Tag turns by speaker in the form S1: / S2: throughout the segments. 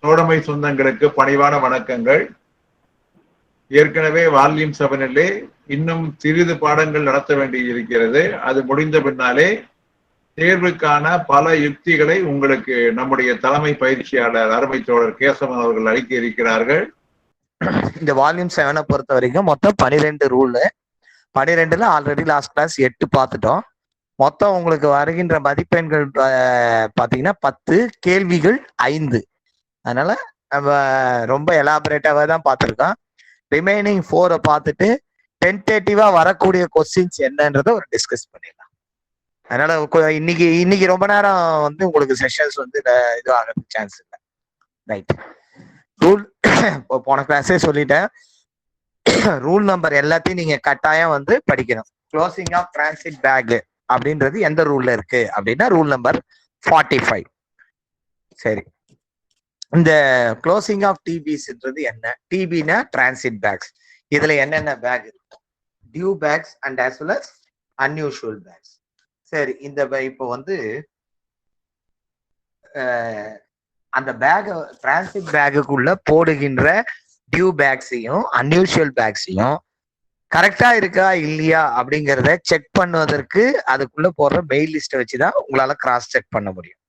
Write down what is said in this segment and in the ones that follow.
S1: தோழமை சொந்தங்களுக்கு பணிவான வணக்கங்கள். ஏற்கனவே வால்யூம் 7 இன்னும் சிறிது பாடங்கள் நடத்த வேண்டி இருக்கிறது. அது முடிந்த பின்னாலே தேர்வுக்கான பல யுக்திகளை உங்களுக்கு நம்முடைய தலைமை பயிற்சியாளர் அருமை தோழர் கேசவன் அவர்கள் அளிக்க இருக்கிறார்கள்.
S2: இந்த வால்யூம் 7 பொறுத்த வரைக்கும் மொத்தம் 12 ரூல். 12ல ஆல்ரெடி லாஸ்ட் கிளாஸ் 8 பார்த்துட்டோம். மொத்தம் உங்களுக்கு வருகின்ற மதிப்பெண்கள் பாத்தீங்கன்னா 10, கேள்விகள் 5. அதனால நம்ம ரொம்ப எலாபரேட்டாவே தான் பார்த்துருக்கோம். ரிமைனிங் 4 பார்த்துட்டு டென்டேட்டிவா வரக்கூடிய கொஸ்டின்ஸ் என்னன்றத ஒரு டிஸ்கஸ் பண்ணிடலாம். அதனால இன்னைக்கு ரொம்ப நேரம் வந்து உங்களுக்கு செஷன்ஸ் வந்து இது ஆகிறதுக்கு சான்ஸ் இல்லை. ரைட். ரூல் போன கிளாஸே சொல்லிட்டேன். ரூல் நம்பர் எல்லாத்தையும் நீங்க கட்டாயம் வந்து படிக்கணும். க்ளோசிங் ஆஃப் டிரான்சிட் பேக் அப்படின்றது எந்த ரூல்ல இருக்கு அப்படின்னா ரூல் நம்பர் 45. சரி, இந்த க்ளோசிங் ஆஃப் டிபிஸ்ன்றது என்ன? டிபினா டிரான்சிட் பேக்ஸ். இதுல என்னென்ன பேக் இருக்கு? Due bags and as well as unusual bags. சரி, இந்த இப்போ வந்து அந்த பேக் டிரான்சிட் பேக்குக்குள்ள போடுகின்ற டியூ பேக்ஸையும் அன்யூஷுவல் பேக்ஸையும் கரெக்டா இருக்கா இல்லையா அப்படிங்கிறத செக் பண்ணுவதற்கு அதுக்குள்ள போடுற மெயில் லிஸ்ட்டை வச்சுதான் உங்களால கிராஸ் செக் பண்ண முடியும்.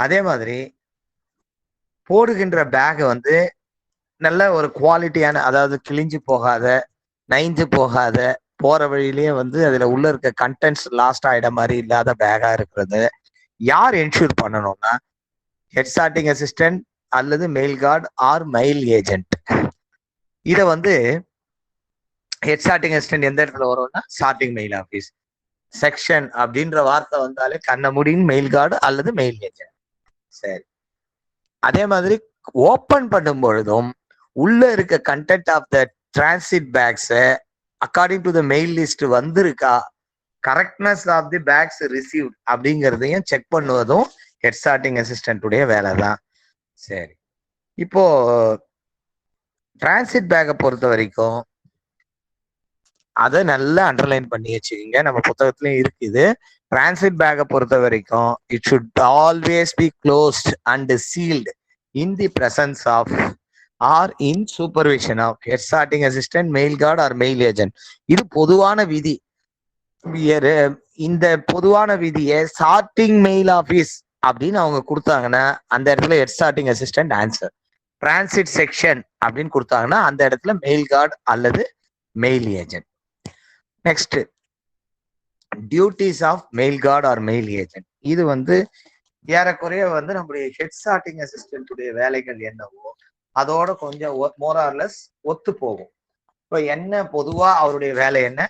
S2: அதே மாதிரி போடுகின்ற பேக் வந்து நல்ல ஒரு குவாலிட்டியான, அதாவது கிழிஞ்சு போகாத, நைஞ்சு போகாத, போற வழியிலேயே வந்து அதுல உள்ள இருக்க கண்டென்ட்ஸ் லாஸ்ட் ஆயிட மாதிரி இல்லாத பேக்கா இருக்கிறது யார் என்ஷூர் பண்ணணும்னா ஹெட் சார்ட்டிங் அசிஸ்டன்ட் அல்லது mail guard or mail agent. இதை வந்து ஹெட் சார்ட்டிங் அசிஸ்டன்ட் எந்த இடத்துல வரும்னா சார்ட்டிங் மெயில் ஆஃபீஸ். செக்ஷன் அப்படின்ற வார்த்தை வந்தாலே கண்ண முடியும் மெயில் கார்டு அல்லது மெயில் ஏஜென்ட். சரி, அதே மாதிரி ஓப்பன் பண்ணும் பொழுதும் உள்ள இருக்க கண்டென்ட் ஆஃப் த டிரான்சிட் பேக்ஸை according to the mail list வந்திருக்கா, correctness of the bags received அப்படிங்கிறதையும் செக் பண்ணுவதும் ஹெட் சார்ட்டிங் அசிஸ்டன்ட்டுடைய வேலை தான். சரி, இப்போ டிரான்சிட் பேக்கை பொறுத்த வரைக்கும் அதை நல்லா அண்டர்லைன் பண்ணி வச்சுக்கோங்க. நம்ம புத்தகத்திலயும் இருக்குது. டிரான்சிட் பேக்கை பொறுத்த வரைக்கும் it should always be closed and sealed in the presence of or in supervision of head sorting assistant, mail guard or mail agent. இது பொதுவான விதி. இந்த பொதுவான விதியை சார்ட்டிங் மெயில் ஆஃபீஸ் அப்படின்னு அவங்க கொடுத்தாங்கன்னா அந்த இடத்துல head sorting assistant answer. Transit section அப்படின்னு கொடுத்தாங்கன்னா அந்த இடத்துல மெயில் கார்டு அல்லது mail agent. Next, duties of mail guard or mail agent. இது வந்து ஏறக்குறைய வந்து நம்முடைய ஹெட் சார்ட்டிங் அசிஸ்டன்ட்டுடைய வேலைகள் என்னவோ அதோட கொஞ்சம் மோரார்லெஸ் ஒத்து போகும். இப்போ என்ன பொதுவா அவருடைய வேலை என்ன?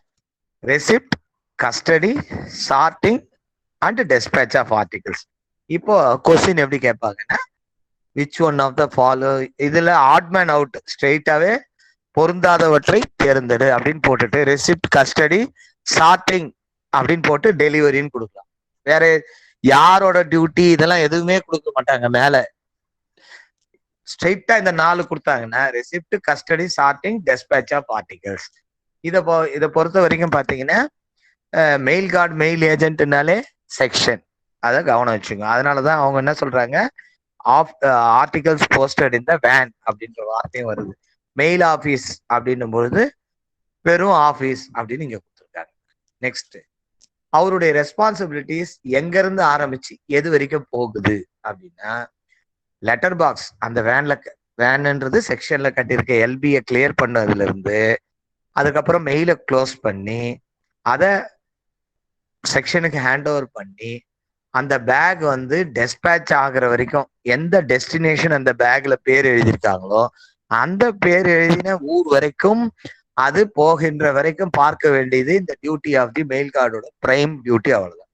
S2: Receipt, custody, sorting and despatch of articles. இப்போ கொஸ்டின் எப்படி கேட்பாங்கன்னா which one of the follow, இதுல ஆட் மேன் அவுட், ஸ்ட்ரெயிட்டாவே பொருந்தாதவற்றை தேர்ந்தெடு அப்படின்னு போட்டுட்டு ரெசிப்ட், கஸ்டடி, சார்ட்டிங் அப்படின்னு போட்டு டெலிவரின்னு கொடுக்கலாம். வேற யாரோட டியூட்டி இதெல்லாம் எதுவுமே கொடுக்க மாட்டாங்க. மேல ஸ்ட்ரெயிட்டா இந்த 4 கொடுத்தாங்கன்னா receipt, custody, sorting, despatch of articles. இதை பொறுத்த வரைக்கும் பாத்தீங்கன்னா மெயில் கார்டு, மெயில் ஏஜென்ட்னாலே செக்ஷன், அதை கவனம் வச்சுக்கோங்க. அதனாலதான் அவங்க என்ன சொல்றாங்க, articles posted in the van அப்படின்ற வார்த்தையும் வருது. மெயில் ஆஃபீஸ் அப்படின்னும் பொழுது வெறும் ஆஃபீஸ் அப்படின்னு இங்க கொடுத்துருக்காங்க. நெக்ஸ்ட், அவருடைய ரெஸ்பான்சிபிலிட்டிஸ் எங்க இருந்து ஆரம்பிச்சு எது வரைக்கும் போகுது அப்படின்னா லெட்டர் பாக்ஸ், அந்த வேன்ன்றது செக்ஷன்ல கட்டியிருக்க எல்பியை கிளியர் பண்ணதுல இருந்து அதுக்கப்புறம் மெயிலை க்ளோஸ் பண்ணி அதை செக்ஷனுக்கு ஹேண்ட் ஓவர் பண்ணி அந்த பேக் வந்து டெஸ்பேச் ஆகுற வரைக்கும் எந்த டெஸ்டினேஷன் அந்த பேக்ல பேர் எழுதியிருக்காங்களோ அந்த பேர் எழுதின ஊர் வரைக்கும் அது போகின்ற வரைக்கும் பார்க்க வேண்டியது இந்த டியூட்டி ஆஃப் தி மெயில் கார்டோட பிரைம் டியூட்டி. அவ்வளவுதான்.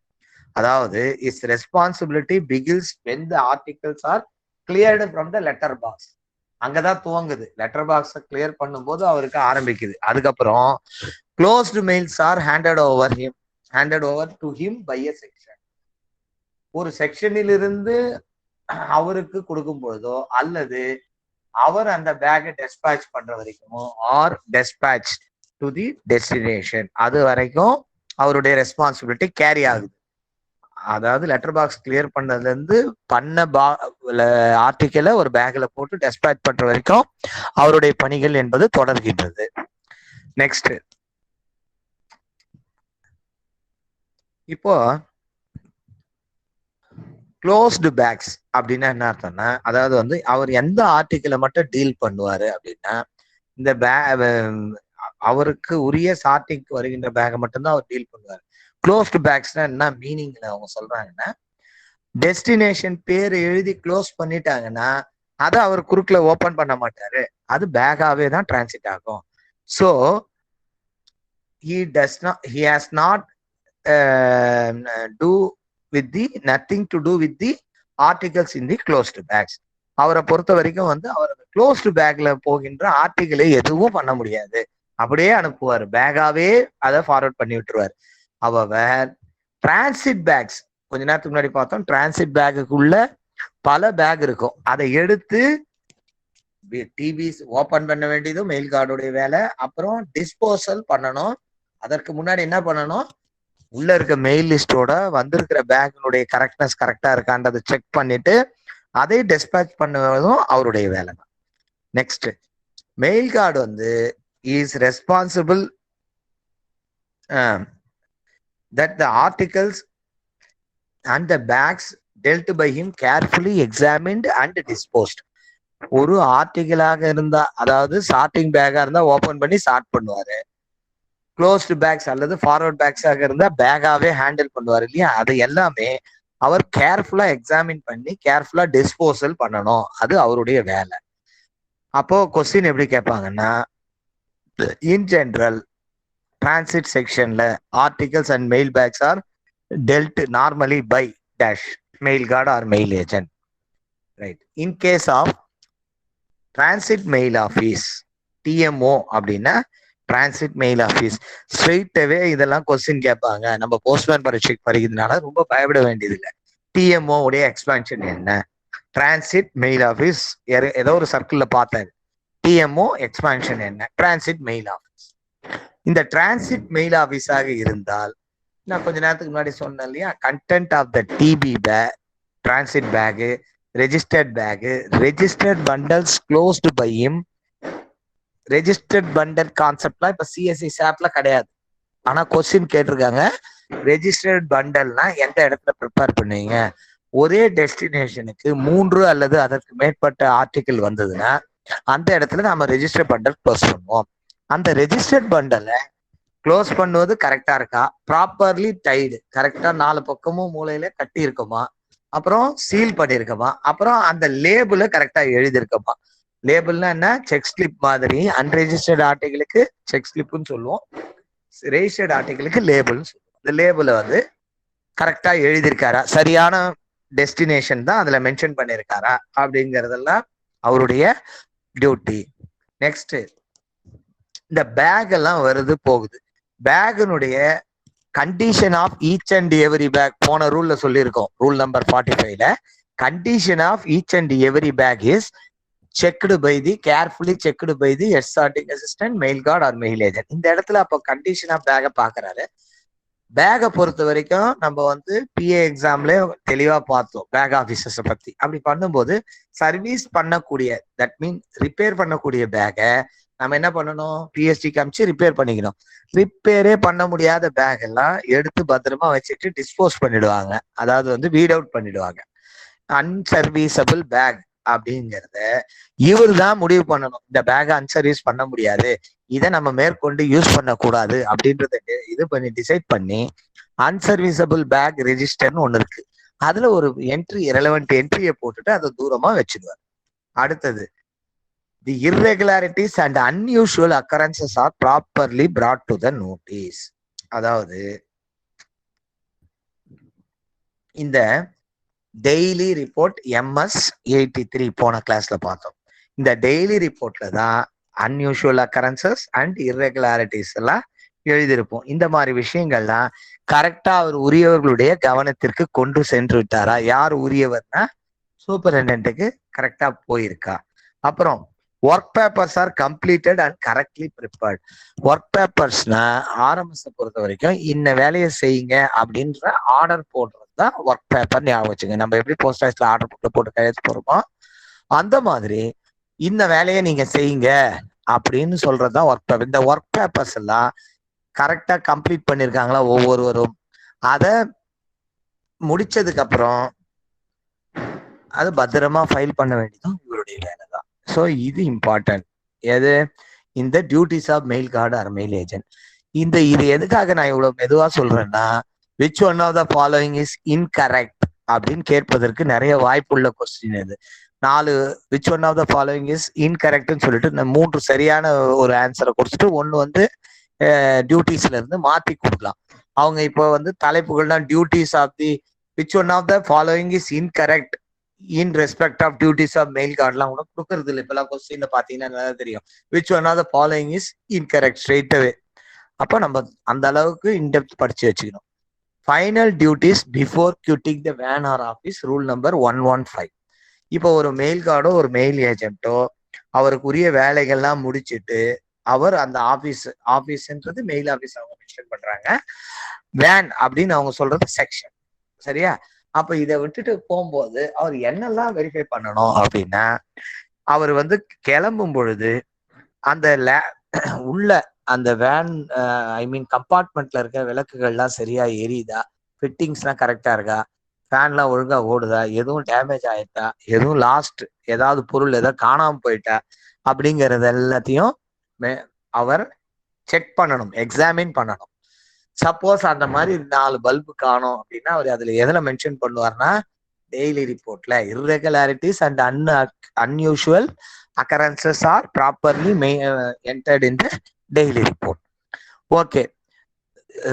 S2: அதாவது is responsibility begins when the articles are cleared from the letter box. அங்கதான் துவங்குது. லெட்டர் பாக்ஸை கிளியர் பண்ணும்போது அவருக்கு ஆரம்பிக்குது. அதுக்கப்புறம் closed mails are handed over to him by a section. ஒரு செக்ஷனில் இருந்து அவருக்கு கொடுக்கும் பொழுதோ அல்லது அவர் அந்த பேக்கை டெஸ்பேச் பண்ற வரைக்கும் or despatch to the destination, அது வரைக்கும் அவருடைய ரெஸ்பான்சிபிலிட்டி கேரி ஆகுது. அதாவது லெட்டர் பாக்ஸ் கிளியர் பண்ணதுல இருந்து பண்ண ஆர்டிக்கலை ஒரு பேக்ல போட்டு டெஸ்பேச் பண்ற வரைக்கும் அவருடைய பணிகள் என்பது தொடர்கின்றது. நெக்ஸ்ட், இப்போ க்ளோஸ்டு பேக்ஸ் அப்படின்னா என்ன அர்த்தம்னா, அதாவது வந்து அவர் எந்த ஆர்டிக்கலை மட்டும் டீல் பண்ணுவாரு அப்படின்னா, இந்த அவருக்கு உரிய சார்ட்டிங்க்கு வருகின்ற பேக்கை மட்டும்தான் அவர் டீல் பண்ணுவார். க்ளோஸ்டு பேக்ஸ்னா என்ன மீனிங்ல அவங்க சொல்றாங்கன்னா, டெஸ்டினேஷன் பேர் எழுதி க்ளோஸ் பண்ணிட்டாங்கன்னா அதை அவர் குறுக்குல ஓபன் பண்ண மாட்டாரு, அது பேக்காவே தான் டிரான்சிட் ஆகும். So he has not nothing to do with the articles in the closed bags. அவரை பொறுத்த வரைக்கும் வந்து அவர் க்ளோஸ்டு பேக்ல போகின்ற ஆர்டிகளை எதுவும் பண்ண முடியாது, அப்படியே அனுப்புவார், பேக்காவே அதை ஃபார்வர்ட் பண்ணி விட்டுருவார். அவர் டிரான்சிட் பேக்ஸ் கொஞ்ச நேரத்துக்கு முன்னாடி பார்த்தோம், டிரான்சிட் பேக்குக்குள்ள பல பேக் இருக்கும், அதை எடுத்து டிபிஸ் ஓபன் பண்ண வேண்டியதும் மெயில் கார்டுடைய வேலை. அப்புறம் டிஸ்போசல் பண்ணணும். அதற்கு முன்னாடி என்ன பண்ணணும், உள்ள இருக்க மெயில் லிஸ்டோட வந்திருக்கிற பேக்கினுடைய கரெக்ட்னஸ் கரெக்டா இருக்கான்றதை செக் பண்ணிட்டு அதை டிஸ்பேச் பண்ணுவதும் அவருடைய வேலை தான். நெக்ஸ்ட், மெயில் கார்டு வந்து is responsible that the articles and the bags dealt by him carefully examined and disposed. ஒரு ஆர்டிகிளாக இருந்தா, அதாவது சார்ட்டிங் பேக்கா இருந்தா ஓபன் பண்ணி சார்ட் பண்ணுவாரு, க்ளோஸ்டு பேக்ஸ் அல்லது ஃபார்வர்ட் பேக்ஸாக இருந்தா பேக்காவே ஹேண்டில் பண்ணுவார் இல்லையா, அது எல்லாமே அவர் கேர்ஃபுல்லா எக்ஸாமின் பண்ணி கேர்ஃபுல்லா டிஸ்போசல் பண்ணணும், அது அவருடைய வேலை. அப்போ கொஸ்டின் எப்படி கேட்பாங்கன்னா, இன் ஜெனரல் transit செக்ஷன்ல articles and mail bags are dealt normally by dash mail guard or mail agent, right? In case of transit mail office TMO அப்படின்னா டிரான்சிட் மெயில் ஆஃபீஸ், ஸ்ட்ரெயிட்டாவே இதெல்லாம் கொஸ்டின் கேட்பாங்க. நம்ம போஸ்ட்மேன் பரீட்சைக்கு படிக்கிறதுனால ரொம்ப பயப்பட வேண்டியது இல்லை. டிஎம்ஓ உடைய எக்ஸ்பான்ஷன் என்ன, டிரான்சிட் மெயில் ஆஃபீஸ் ஏதோ ஒரு சர்க்கிள்ல பார்த்தாரு, டிஎம்ஓ எக்ஸ்பான்ஷன் என்ன, டிரான்சிட் மெயில் ஆஃபீஸ். இந்த டிரான்சிட் மெயில் ஆஃபீஸாக இருந்தால், நான் கொஞ்ச நேரத்துக்கு முன்னாடி சொன்னேன் இல்லையா, content of the TB bag, transit bag, registered bag, registered bundles closed by him. Registered bundle கான்செப்ட்லாம் இப்ப சிஎஸ்சி சாப்ல கிடையாது, ஆனா கொஸ்டின் கேட்டிருக்காங்க, ரெஜிஸ்டர்ட் பண்டல்னா எந்த இடத்துல ப்ரிப்பேர் பண்ணுவீங்க, ஒரே டெஸ்டினேஷனுக்கு 3 அல்லது அதற்கு மேற்பட்ட ஆர்டிகிள் வந்ததுன்னா அந்த இடத்துல நம்ம ரெஜிஸ்டர்ட் பண்டல் க்ளோஸ் பண்ணுவோம். அந்த ரெஜிஸ்டர்ட் பண்டலை க்ளோஸ் பண்ணுவது கரெக்டா இருக்கா, ப்ராப்பர்லி டைடு, கரெக்டா 4 பக்கமும் மூலையில கட்டி இருக்குமா, அப்புறம் சீல் பண்ணிருக்கமா, அப்புறம் அந்த லேபிள கரெக்டா எழுதியிருக்கமா. லேபிள்னா என்ன, செக் ஸ்லிப் மாதிரி, அன்ரெஜிஸ்டர்ட் ஆர்டிகளுக்கு செக் ஸ்லிப்னு சொல்லுவோம், ரெஜிஸ்டர்ட் ஆர்டிகளுக்கு லேபிள்னு சொல்லுவோம். இந்த லேபிள வந்து கரெக்டா எழுதியிருக்காரா, சரியான டெஸ்டினேஷன் தான் அதுல மென்ஷன் பண்ணியிருக்காரா அப்படிங்கறதெல்லாம் அவருடைய டியூட்டி. நெக்ஸ்ட், இந்த பேக் எல்லாம் வருது போகுது, பேக்கினுடைய condition of each and every bag போன ரூல்ல சொல்லியிருக்கோம், ரூல் நம்பர் 45ல condition of each and every bag is checked by the carefully checked by the head sorting assistant, mail guard or mail agent. இந்த இடத்துல அப்போ கண்டிஷன் ஆஃப் பேக்கை பாக்குறாரு. பேக்கை பொறுத்த வரைக்கும் நம்ம வந்து பிஏ எக்ஸாம்ல தெளிவா பார்த்தோம் பேக் ஆஃபீஸர்ஸ் பத்தி. அப்படி பண்ணும்போது சர்வீஸ் பண்ணக்கூடிய, தட் மீன் ரிப்பேர் பண்ணக்கூடிய பேக்கை நம்ம என்ன பண்ணணும், பிஎஸ்டி காமிச்சு ரிப்பேர் பண்ணிக்கணும். ரிப்பேரே பண்ண முடியாத பேக் எல்லாம் எடுத்து பத்திரமா வச்சுட்டு டிஸ்போஸ் பண்ணிடுவாங்க, அதாவது வந்து வீட் அவுட் பண்ணிடுவாங்க. அன்சர்வீசபிள் பேக் அப்படிங்கிறத இவர் தான் முடிவு பண்ணணும். இந்த பேக்கை அன்சர்வீஸ் பண்ண முடியாது, இதை நம்ம மேற்கொண்டு யூஸ் பண்ணக்கூடாது அப்படின்றத இது பண்ணி டிசைட் பண்ணி அன்சர்வீசபிள் பேக் ரெஜிஸ்டர்னு ஒண்ணு இருக்கு, அதுல ஒரு என்ட்ரி, ரெலவெண்ட் என்ட்ரியை போட்டுட்டு அதை தூரமா வச்சிடுவார். அடுத்தது, the irregularities and unusual occurrences are properly brought to the notice. அதாவது இந்த டெய்லி ரிப்போர்ட் MS 83 போன கிளாஸ்ல பார்த்தோம். இந்த டெய்லி ரிப்போர்ட்ல தான் அன்யூஷுவல் அக்கரன்சஸ் அண்ட் இர்ரெகுலாரிட்டிஸ் எல்லாம் எழுதியிருப்போம். இந்த மாதிரி விஷயங்கள்லாம் கரெக்டா அவர் உரியவர்களுடைய கவனத்திற்கு கொண்டு சென்று விட்டாரா, யார் உரியவர்னா சூப்பரிண்டென்ட்டுக்கு கரெக்டா போயிருக்கா. அப்புறம் work papers are completed and correctly prepared. Work பேப்பர்ஸ்னா ஆர்எம்எஸ் பொறுத்த வரைக்கும் இந்த வேலையை செய்யுங்க அப்படின்ற ஆர்டர் போடுறது தான் ஒர்க் பேப்பர் ஞாபகம் வச்சுங்க. நம்ம எப்படி போஸ்ட் ஆஃபீஸ்ல ஆர்டர் போட்டு கையெழுத்து போடுறோமோ அந்த மாதிரி இந்த வேலையை நீங்க செய்யுங்க அப்படின்னு சொல்றதுதான் ஒர்க் பேப்பர். இந்த ஒர்க் பேப்பர்ஸ் எல்லாம் கரெக்டா கம்ப்ளீட் பண்ணிருக்காங்களா ஒவ்வொருவரும், அதை முடிச்சதுக்கு அப்புறம் அது பத்திரமா ஃபைல் பண்ண வேண்டியதும் இவருடைய வேலை தான். ஸோ இது இம்பார்ட்டன்ட். எது? இந்த duties of mail guard or mail agent. இது எதுக்காக நான் இவ்வளவு மெதுவா சொல்றேன்னா, which one of the following is incorrect அப்படின்னு கேட்பதற்கு நிறைய வாய்ப்புள்ள கொஸ்டின் இது. 4 which one of the following is இன்கரெக்ட்னு சொல்லிட்டு 3 சரியான ஒரு ஆன்சரை கொடுத்துட்டு ஒன்று டியூட்டிஸ்ல இருந்து மாத்தி கொடுக்கலாம். அவங்க இப்போ தலைப்புகள்னா duties of the which one of the following is incorrect in respect of duties of mail கார்டுலாம் கூட கொடுக்கறது இல்லை. இப்பெல்லாம் கொஸ்டின்ல பாத்தீங்கன்னா நல்லா தெரியும், which one of the following is incorrect straight away. அப்போ நம்ம அந்த அளவுக்கு இன்டெப்த் படிச்சு வச்சுக்கணும். Final duties before quitting the van or office, rule number 115. இப்போ ஒரு மெயில் கார்டோ ஒரு மெயில் ஏஜென்ட்டோ அவருக்குரிய வேலைகள்லாம் முடிச்சுட்டு அவர் அந்த ஆபீஸ்ன்றது மெயில் ஆபீஸ் அவங்க மென்ஷன் பண்றாங்க, வேன் அப்படின்னு அவங்க சொல்றது செக்ஷன். சரியா? அப்ப இதை விட்டுட்டு போகும்போது அவர் என்னெல்லாம் வெரிஃபை பண்ணணும் அப்படின்னா, அவர் கிளம்பும் பொழுது அந்த உள்ள அந்த வேன் கம்பார்ட்மெண்ட்ல இருக்க விளக்குகள்லாம் சரியா எரியுதா, ஃபிட்டிங்ஸ்லாம் கரெக்டா இருக்கா, ஃபேன்லாம் ஒழுங்கா ஓடுதா, எதுவும் டேமேஜ் ஆயிட்டா, எதுவும் லாஸ்ட் ஏதாவது பொருள் ஏதாவது காணாம போயிட்டா அப்படிங்கறது எல்லாத்தையும் அவர் செக் பண்ணணும், எக்ஸாமின் பண்ணணும். சப்போஸ் அந்த மாதிரி 4 பல்பு காணும் அப்படின்னா அவர் அதுல எதுல மென்ஷன் பண்ணுவார்னா, daily ரிப்போர்ட்ல irregularities and unusual occurrences are properly entered in the daily report. Okay,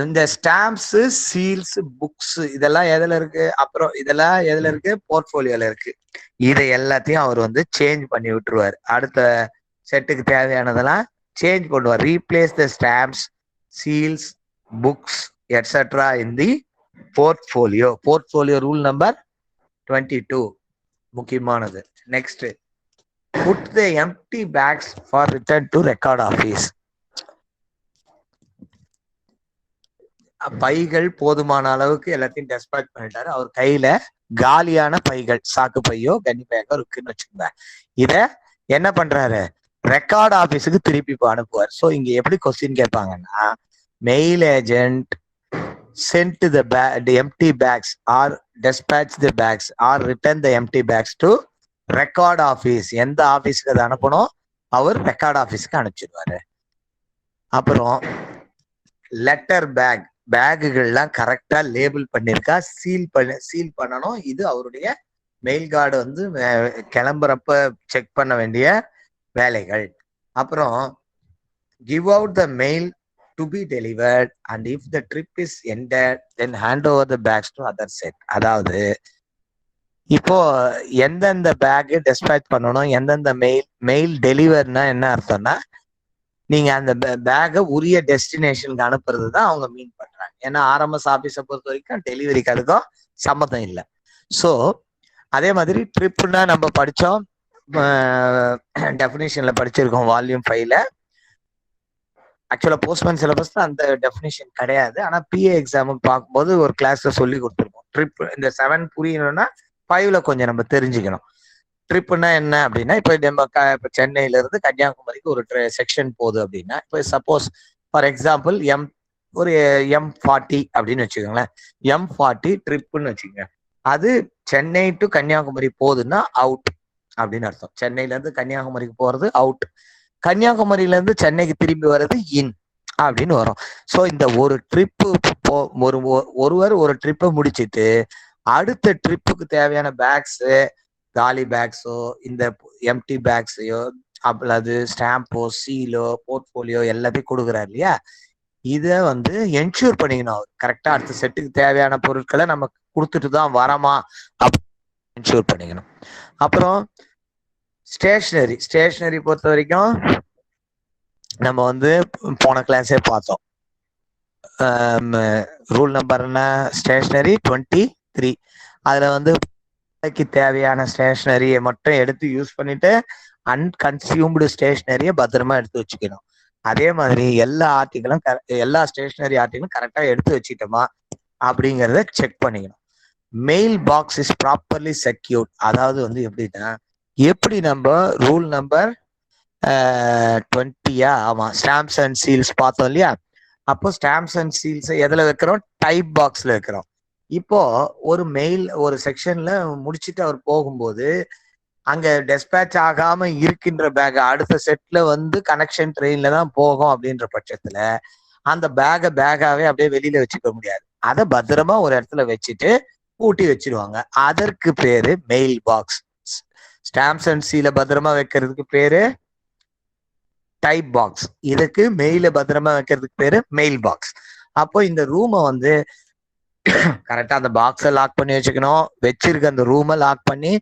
S2: இந்த ஸ்டாம்ப்ஸ், சீல்ஸ், புக்ஸ் இதெல்லாம் எதுல இருக்கு? அப்புறம் இதெல்லாம் எதுல இருக்கு? போர்ட்போலியோல இருக்கு. இதை எல்லாத்தையும் அவர் சேஞ்ச் பண்ணி விட்டுருவார். அடுத்த செட்டுக்கு தேவையானதெல்லாம் சேஞ்ச் பண்ணுவார். Replace the stamps, seals, books etcetera in the portfolio. Portfolio rule number 22 முக்கியமானது. Next, put the empty bags for return to record office. பைகள் போதுமான அளவுக்கு எல்லாத்தையும் டெஸ்பேச் பண்ணிட்டாரு. அவர் கையில காலியான பைகள், சாக்கு பையோ கன்னி பேக்கோ இருக்குன்னு வச்சுக்கோங்க. இத என்ன பண்றாரு? ரெக்கார்ட் ஆபீஸுக்கு திருப்பி அனுப்புவார். ஸோ இங்க எப்படி கொஸ்டின் கேட்பாங்கன்னா, mail agent sent the empty bags or dispatch the bags or return the empty bags to record office. எந்த ஆபீஸ்க்கு அதை அனுப்பணும்? அவர் ரெக்கார்ட் ஆபீஸ்க்கு அனுப்பிச்சிடுவாரு. அப்புறம் லெட்டர் பேக்குகள்லாம் கரெக்டா லேபிள் பண்ணிருக்கா, சீல் பண்ணணும். இது அவருடைய மெயில் கார்டு கிளம்புறப்ப செக் பண்ண வேண்டிய வேலைகள். அப்புறம் give out the mail to be delivered and if the trip is ended then hand over the bags to other set. அதாவது இப்போ எந்தெந்த பேக் டிஸ்பேச் பண்ணணும், எந்தெந்த மெயில் டெலிவர்னா என்ன அர்த்தம்னா, நீங்க அந்த பேக்கை உரிய டெஸ்டினேஷனுக்கு அனுப்புறது தான் அவங்க மீன் பண்றாங்க. ஏன்னா ஆர்எம்எஸ் ஆபீஸை பொறுத்த வரைக்கும் டெலிவரிக்கு அதுக்கும் சம்மந்தம் இல்லை. ஸோ அதே மாதிரி ட்ரிப்னா நம்ம படிச்சோம், டெஃபினிஷன்ல படிச்சிருக்கோம் வால்யூம் 5ல. ஆக்சுவலா போஸ்ட்மேன் சிலபஸ்ல அந்த டெஃபினிஷன் கிடையாது. ஆனா பிஏ எக்ஸாமுக்கு பார்க்கும்போது ஒரு கிளாஸ்ல சொல்லி கொடுத்துருக்கோம். ட்ரிப் இந்த 7 புரியணும்னா 5ல கொஞ்சம் நம்ம தெரிஞ்சுக்கணும். ட்ரிப்னா என்ன அப்படின்னா, இப்போ நம்ம சென்னையில இருந்து கன்னியாகுமரிக்கு ஒரு செக்ஷன் போகுது அப்படின்னா, இப்போ சப்போஸ் ஃபார் எக்ஸாம்பிள் ஒரு M40 அப்படின்னு வச்சுக்கோங்களேன். M40 ட்ரிப்னு வச்சுக்கோங்க. அது சென்னை டு கன்னியாகுமரி போகுதுன்னா அவுட் அப்படின்னு அர்த்தம். சென்னையில இருந்து கன்னியாகுமரிக்கு போறது அவுட், கன்னியாகுமரியில இருந்து சென்னைக்கு திரும்பி வர்றது இன் அப்படின்னு வரும். ஸோ இந்த ஒரு ட்ரிப்பு ஒருவர் ஒரு ட்ரிப்பை முடிச்சுட்டு அடுத்த ட்ரிப்புக்கு தேவையான பேக்ஸ், காலி பேக்ஸோ இந்த எம்டி பேக்ஸையோ அல்லது ஸ்டாம்போ சீலோ போர்ட்போலியோ எல்லாத்தையும் கொடுக்குறாரு இல்லையா, இதை என்ஷூர் பண்ணிக்கணும். அவர் கரெக்டா அடுத்த செட்டுக்கு தேவையான பொருட்களை நம்ம கொடுத்துட்டு தான் வரமா என்ஷூர் பண்ணிக்கணும். அப்புறம் ஸ்டேஷனரி பொறுத்த வரைக்கும் நம்ம போன கிளாஸே பார்த்தோம். ரூல் நம்பர் என்ன? ஸ்டேஷனரி 23. அதுல தேவையான ஸ்டேஷனரியை மட்டும் எடுத்து யூஸ் பண்ணிட்டு அன்கன்சியூம்டு ஸ்டேஷனரியை பத்திரமா எடுத்து வச்சுக்கணும். அதே மாதிரி எல்லா ஸ்டேஷனரி ஆர்டிகளும் கரெக்டா எடுத்து வச்சுட்டோமா அப்படிங்கிறத செக் பண்ணிக்கணும். Mail box is properly secured. அதாவது வந்து எப்படின்னா, எப்படி நம்ம ரூல் நம்பர் 20 ஆமா ஸ்டாம்ப்ஸ் அண்ட் சீல்ஸ் பார்த்தோம் இல்லையா? அப்போ ஸ்டாம்ப்ஸ் அண்ட் சீல்ஸ் எதுல வைக்கிறோம்? டைப் பாக்ஸ்ல வைக்கிறோம். இப்போ ஒரு மெயில் ஒரு செக்ஷன்ல முடிச்சுட்டு அவர் போகும்போது அங்க டெஸ்பேட்ச் ஆகாம இருக்கின்ற பேக் அடுத்த செட்ல வந்து கனெக்ஷன் ட்ரெயின்ல தான் போகும் அப்படின்ற பட்சத்துல அந்த பேகாவே அப்படியே வெளியில வச்சுக்க முடியாது. அதை பத்திரமா ஒரு இடத்துல வச்சுட்டு பூட்டி வச்சிருவாங்க. அதற்கு பேரு மெயில் பாக்ஸ். ஸ்டாம்ப்ஸ் அண்ட் சீல பத்திரமா வைக்கிறதுக்கு பேரு டைப் பாக்ஸ். இதுக்கு மெயில பத்திரமா வைக்கிறதுக்கு பேரு மெயில் பாக்ஸ். அப்போ இந்த ரூமை வந்து கரெக்டா அந்த பாக்ஸை லாக் பண்ணி வச்சுக்கணும். வச்சிருக்க அந்த ரூமை லாக் பண்ணி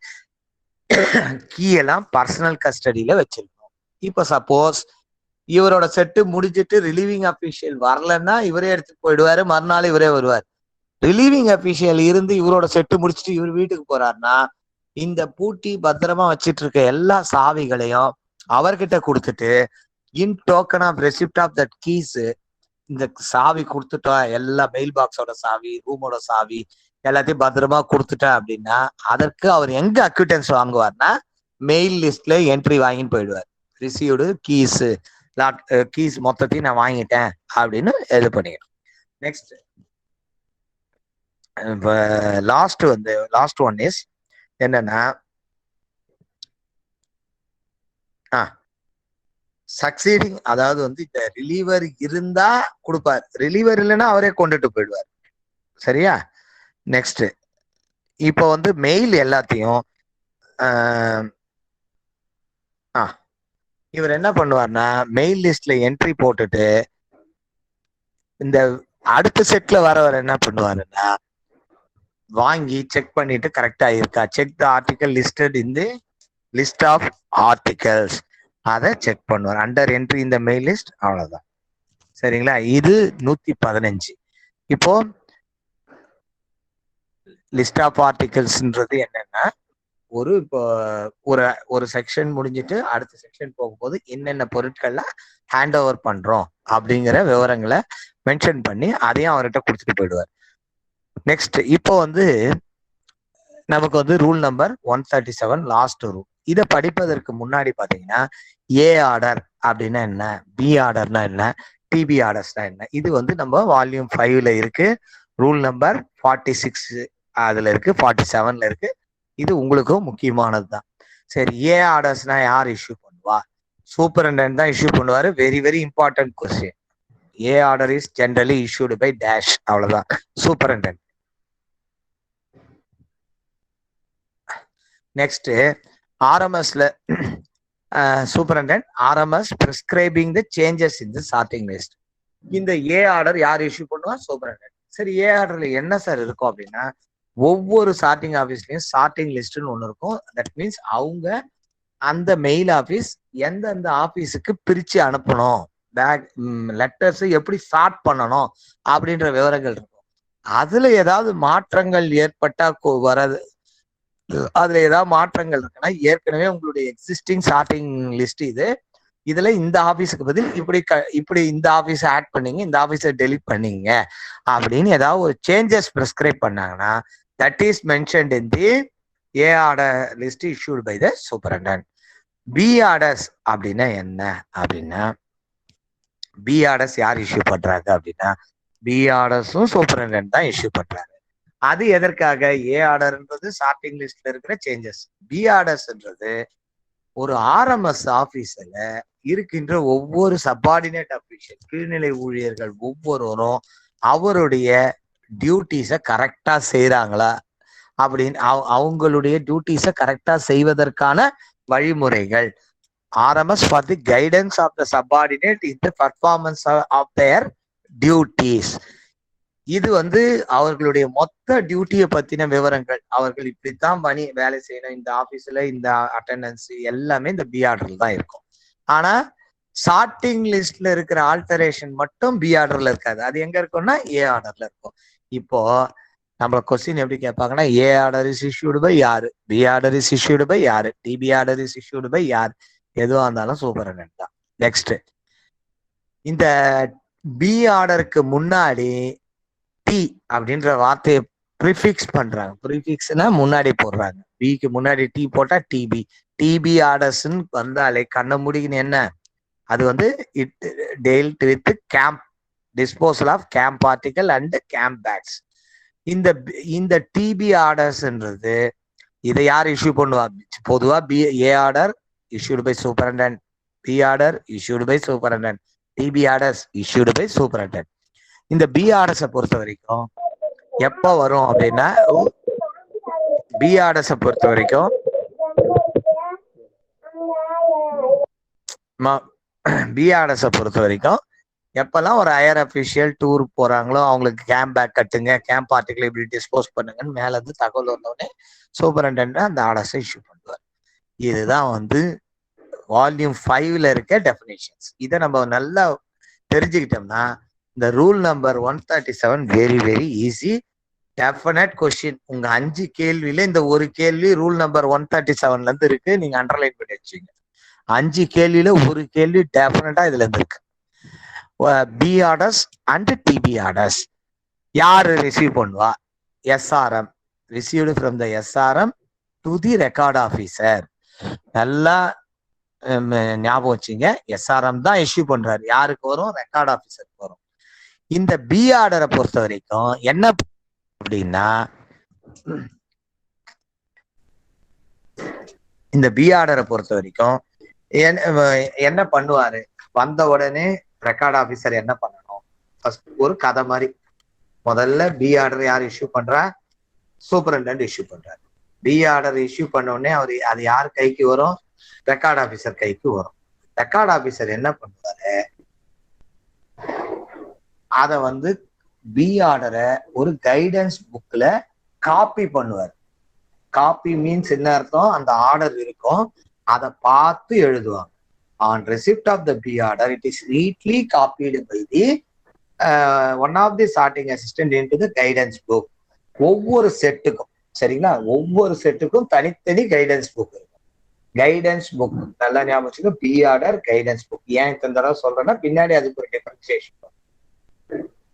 S2: கீ எல்லாம் பர்சனல் கஸ்டடியில வச்சிருக்கணும். இப்ப சப்போஸ் இவரோட செட்டு முடிஞ்சிட்டு ரிலீவிங் அபிஷியல் வரலன்னா இவரே எடுத்துட்டு போயிடுவாரு. மறுநாள் இவரே வருவார். ரிலீவிங் அபிஷியல் இருந்து இவரோட செட்டு முடிச்சுட்டு இவர் வீட்டுக்கு போறாருன்னா இந்த பூட்டி பத்திரமா வச்சிட்டு இருக்க எல்லா சாவிகளையும் அவர்கிட்ட கொடுத்துட்டு in token of receipt of that keys இந்த சாவி கொடுத்துட்டோம், எல்லா மெயில் பாக்ஸோட சாவி ரூமோட சாவி எல்லாத்தையும் பத்திரமா கொடுத்துட்டேன் அப்படின்னா அதற்கு அவர் எங்க அக்யூட்டன்ஸ் வாங்குவார்னா மெயில் லிஸ்ட்ல என்ட்ரி வாங்கின்னு போயிடுவார். ரிசீவ்டு கீஸ் கீஸ் மொத்தத்தையும் நான் வாங்கிட்டேன் அப்படின்னு இது பண்ணிக்கணும். நெக்ஸ்ட் லாஸ்ட் ஒன் இஸ் என்னன்னா சக்சீடிங். அதாவது வந்து இந்த ரிலீவர் இருந்தா கொடுப்பார், ரிலீவர் இல்லைன்னா அவரே கொண்டுட்டு போயிடுவார். சரியா? நெக்ஸ்ட் இப்போ வந்து மெயில் எல்லாத்தையும் இவர் என்ன பண்ணுவார்னா மெயில் லிஸ்ட்ல என்ட்ரி போட்டுட்டு இந்த அடுத்த செட்ல வரவர் என்ன பண்ணுவாருன்னா வாங்கி செக் பண்ணிட்டு கரெக்டா இருக்கா, check the article listed in the list of articles, அதை செக் பண்ணுவார் அண்டர் என்ட்ரி இந்த மெயில் லிஸ்ட். அவ்வளவுதான். சரிங்களா? இது 115. இப்போ லிஸ்ட் ஆஃப் ஆர்டிகல்ஸ்ன்றது என்னன்னா இப்போ ஒரு செக்ஷன் முடிஞ்சிட்டு அடுத்த செக்ஷன் போகும்போது என்னென்ன பொருட்கள்லாம் ஹேண்ட் ஓவர் பண்றோம் அப்படிங்கிற விவரங்களை மென்ஷன் பண்ணி அதையும் அவர்கிட்ட கொடுத்துட்டு போயிடுவார். நெக்ஸ்ட் இப்போ வந்து நமக்கு வந்து ரூல் நம்பர் 137 லாஸ்ட் ரூல். இதை படிப்பதற்கு முன்னாடி பாத்தீங்கன்னா ஏ ஆர்டர் அப்படின்னா என்ன, பி ஆர்டர்னா என்ன, டிபி ஆர்டர்ஸ்னா என்ன, இது வந்து நம்ம வால்யூம் 5ல இருக்கு. ரூல் நம்பர் 46 அதுல இருக்கு, 47ல இருக்கு. இது உங்களுக்கும் முக்கியமானது தான். சரி, ஏ ஆர்டர்ஸ்னா யார் இஷ்யூ பண்ணுவா? சூப்பரண்டன்ட் தான் இஷ்யூ பண்ணுவாரு. Very very important question. A order is generally issued by dash. அவ்வளவுதான், சூப்பரண்டன்ட். நெக்ஸ்ட் ஆர்எம்எஸ்ல superintendent RMS prescribing the changes in the sorting list. இந்த ஏ ஆர்டர் யார் இஷ்யூ பண்ணுவா? சூப்பரண்டன்ட். சரி, ஏ ஆர்டர்ல என்ன சார் இருக்கும் அப்படின்னா ஒவ்வொரு சார்ட்டிங் ஆஃபீஸ்லயும் சார்ட்டிங் லிஸ்ட்னு ஒன்று இருக்கும். தட் மீன்ஸ் அவங்க அந்த மெயில் ஆஃபீஸ் எந்தெந்த ஆஃபீஸுக்கு பிரிச்சு அனுப்பணும், லெட்டர்ஸ் எப்படி சார்ட் பண்ணணும் அப்படின்ற விவரங்கள் இருக்கும். அதுல ஏதாவது மாற்றங்கள் ஏற்பட்டா வரது, அதுல ஏதாவது மாற்றங்கள் இருக்குன்னா ஏற்கனவே உங்களுடைய எக்ஸிஸ்டிங் சார்ட்டிங் லிஸ்ட் இதுல இந்த ஆபீஸுக்கு பதில் இப்படி இந்த ஆபீஸ் ஆட் பண்ணீங்க, இந்த ஆபீஸை டெலிட் பண்ணீங்க அப்படின்னு ஏதாவது ஒரு சேஞ்சஸ் பிரிஸ்கிரைப் பண்ணாங்கன்னா that is mentioned in the A order list issued by the superintendent. B orders அப்படின்னா என்ன அப்படின்னா பி ஆர்டர்ஸ் யார் இஷ்யூ பண்றாங்க அப்படின்னா பி ஆர்டர்ஸும் சூப்பரண்டன்ட் தான் இஷ்யூ பண்றாங்க. அது எதற்காக? ஏ ஆர்டர்ன்றது சார்ட்டிங் லிஸ்ட்ல இருக்கிற சேஞ்சஸ். பி ஆர்டர்ஸ்ன்றது ஒரு ஆர்எம்எஸ் ஆபீஸ்ல இருக்கின்ற ஒவ்வொரு சப்பார்டினேட் அபிஷியல் கீழ்நிலை ஊழியர்கள் ஒவ்வொருவரும் அவருடைய டியூட்டிஸை கரெக்டா செய்யறாங்களா அப்படின்னு அவங்களுடைய டியூட்டிஸை கரெக்டா செய்வதற்கான வழிமுறைகள். RMS for the guidance of the subordinate in the performance of their duties. இது வந்து அவர்களுடைய மொத்த டியூட்டியை பத்தின விவரங்கள். அவர்கள் இப்படித்தான் வேலை செய்யணும், இந்த ஆபீஸ்ல இந்த அட்டெண்டன்ஸ் எல்லாமே இந்த பி ஆர்டர்ல தான் இருக்கும். ஆனா சார்ட்டிங் லிஸ்ட்ல இருக்கிற ஆல்டரேஷன் மட்டும் பி ஆர்டர்ல இருக்காது. அது எங்க இருக்கும்னா ஏ ஆர்டர்ல இருக்கும். இப்போ நம்மள கொஸ்டின் எப்படி கேட்பாங்கன்னா A order is issued by யாரு, B order is issued by யாரு, TB order is issued by யாரு, எதுவா இருந்தாலும் சூப்பரண்டன்ட் தான். நெக்ஸ்ட் இந்த பி ஆர்டருக்கு முன்னாடி டி அப்படின்ற வார்த்தையை ப்ரிஃபிக்ஸ் பண்றாங்க. ப்ரிஃபிக்ஸ்னா முன்னாடி போடுறாங்க. பிக்கு முன்னாடி டி போட்டா டிபி. டிபி ஆர்டர்ஸ்ன்னு வந்தாலே கண்ண முடிக்கணும் என்ன, அது வந்து it dealt with camp disposal of camp particle and camp bags. இந்த இந்த டிபி ஆர்டர்ஸ்ன்றது இதை யார் இஷ்யூ பண்ணுவா? பொதுவா A order issued by superintendent, B order issued by superintendent, TB orders issued by superintendent. இந்த பி ஆர்டர்ஸை பொறுத்த வரைக்கும் எப்போ வரும் அப்படின்னா, பி ஆர்டர்ஸை பொறுத்த வரைக்கும் எப்பெல்லாம் ஒரு ஹையர் அபிஷியல் டூர் போறாங்களோ அவங்களுக்கு கேம்ப் பேக் கட்டுங்க, கேம்ப் பார்ட்டிகளை இப்படி டிஸ்போஸ் பண்ணுங்கன்னு மேல இருந்து தகவல் வந்தோடனே சூப்பரண்டென்ட் அந்த ஆர்டர்ஸை இஷ்யூ பண்ணுவார். இதுதான் வந்து வால்யூம் 5ல இருக்க டெஃபினேஷன்ஸ். இதை நம்ம நல்லா தெரிஞ்சுக்கிட்டோம்னா இந்த rule number 137 very very easy. Definite question. உங்க 5 கேள்வியில இந்த ஒரு கேள்வி ரூல் நம்பர் 137ல இருந்து இருக்கு, நீங்க அண்டர்லைன் பண்ணி வச்சுங்க. 5 கேள்வியில ஒரு கேள்வி டெஃபினட்டா இதுல இருந்து இருக்கு. B orders and DB orders யாரு ரிசீவ் பண்ணுவா? SRM. Received from the SRM to the record officer. நல்லா ஞாபகம் வச்சுங்க, எஸ்ஆர்எம் தான் இஷ்யூ பண்றாரு. யாருக்கு வரும்? ரெக்கார்ட் ஆஃபீஸருக்கு வரும். இந்த பி ஆர்டரை பொறுத்த வரைக்கும் என்ன அப்படின்னா, இந்த பி ஆர்டரை பொறுத்த வரைக்கும் என்ன பண்ணுவாரு? வந்த உடனே ரெக்கார்ட் ஆஃபீஸர் என்ன பண்ணணும்? ஃபர்ஸ்ட் ஒரு கதை மாதிரி. முதல்ல பி ஆர்டர் யார் இஷ்யூ பண்றா? சூப்பரண்டென்ட் இஷ்யூ பண்றாரு. பி ஆர்டர் இஷ்யூ பண்ண உடனே அது யார் கைக்கு வரும்? ரெக்கார்ட் ஆஃபீஸர் கைக்கு வரும். ரெக்கார்ட் ஆஃபீஸர் என்ன பண்ணுவாரு? அத வந்து பி ஆர்டரை ஒரு கைடன்ஸ் புக்ல காப்பி பண்ணுவார். காப்பி மீன்ஸ் என்ன அர்த்தம்? அந்த ஆர்டர் இருக்கும், அதை பார்த்து எழுதுவாங்க. On receipt of the B order, it is neatly copied by the one of the sorting assistant into the guidance book. ஒவ்வொரு செட்டுக்கும், சரிங்களா, ஒவ்வொரு செட்டுக்கும் தனித்தனி கைடன்ஸ் புக் இருக்கும். கைடன்ஸ் புக் நல்லா ஞாபகம் வச்சுக்கோ. B order guidance book. ஏன் இத்தனை தடவை சொல்றேன்னா பின்னாடி அதுக்கு ஒரு டிஃபரன்சியேஷன்.